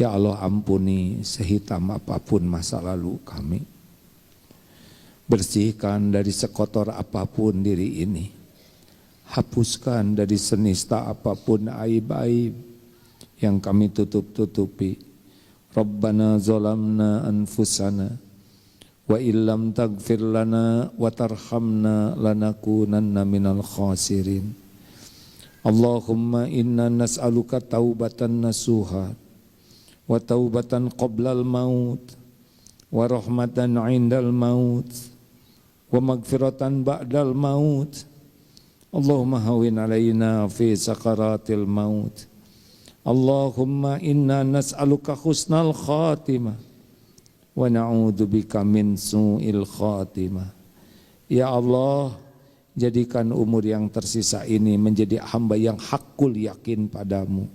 Ya Allah, ampuni sehitam apapun masa lalu kami. Bersihkan dari sekotor apapun diri ini. Hapuskan dari senista apapun aib-aib yang kami tutup-tutupi. Rabbana zalamna anfusana wa illam taghfir lana wa tarhamna lanakunanna minal khasirin. Allahumma inna nas'aluka taubatan nasuha wa taubatan qoblal maut wa rahmatan indal maut wa magfiratan ba'dal maut. Allahumma hawin alaina fi sakaratil maut. Allahumma inna nas'aluka husnal khatimah wa na'udzubika min su'il khatimah. Ya Allah, jadikan umur yang tersisa ini menjadi hamba yang hakul yakin padamu.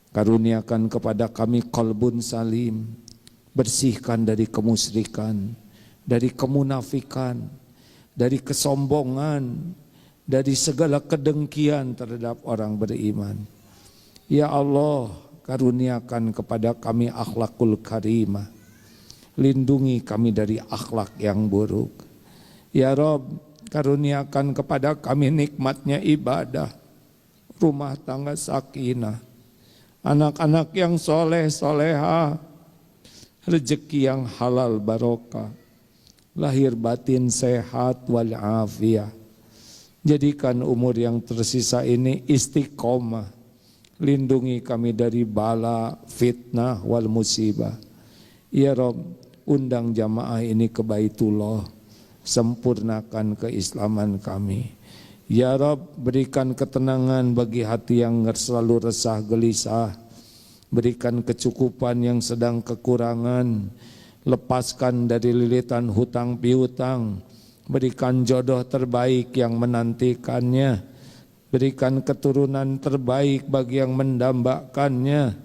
Karuniakan kepada kami qalbun salim, bersihkan dari kemusyrikan, dari kemunafikan, dari kesombongan, dari segala kedengkian terhadap orang beriman. Ya Allah, karuniakan kepada kami akhlakul karimah. Lindungi kami dari akhlak yang buruk. Ya Rabb, karuniakan kepada kami nikmatnya ibadah, rumah tangga sakinah, anak-anak yang soleh soleha, rezeki yang halal barokah, lahir batin sehat walafiat. Jadikan umur yang tersisa ini istiqomah, lindungi kami dari bala, fitnah wal musibah. Ya Rob, undang jamaah ini ke Baitullah, sempurnakan keislaman kami. Ya Rob, berikan ketenangan bagi hati yang selalu resah gelisah, berikan kecukupan yang sedang kekurangan, lepaskan dari lilitan hutang piutang, berikan jodoh terbaik yang menantikannya, berikan keturunan terbaik bagi yang mendambakannya,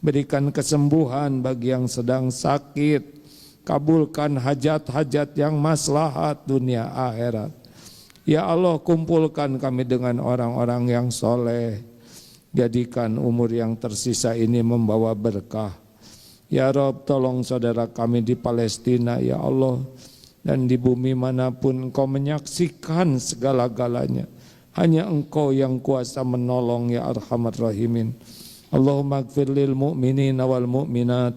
berikan kesembuhan bagi yang sedang sakit, kabulkan hajat-hajat yang maslahat dunia akhirat. Ya Allah, kumpulkan kami dengan orang-orang yang soleh, jadikan umur yang tersisa ini membawa berkah. Ya Rob, tolong saudara kami di Palestina ya Allah, dan di bumi manapun Engkau menyaksikan segala-galanya. Hanya Engkau yang kuasa menolong ya Arhamar Rahimin. Allahumma gfir lil mu'minina wal mu'minat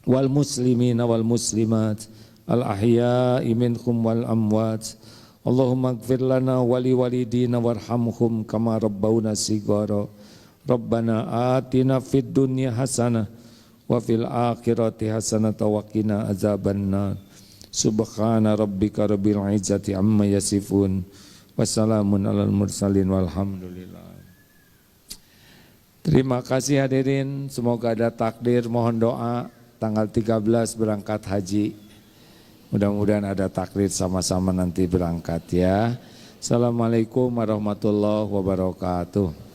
wal muslimina wal muslimat al ahya'i minhum wal amwat. Allahumma gfir lana wali walidina warhamhum kama rabbawna sigara. Rabbana atina fid dunya hasanah wa fil akhirati hasanah wa qina azabannar. Subhana rabbika rabbil izzati amma yasifun. Wassalamun alal mursalin walhamdulillah. Terima kasih hadirin, semoga ada takdir, mohon doa tanggal 13 berangkat haji. Mudah-mudahan ada takdir sama-sama nanti berangkat ya. Assalamualaikum warahmatullahi wabarakatuh.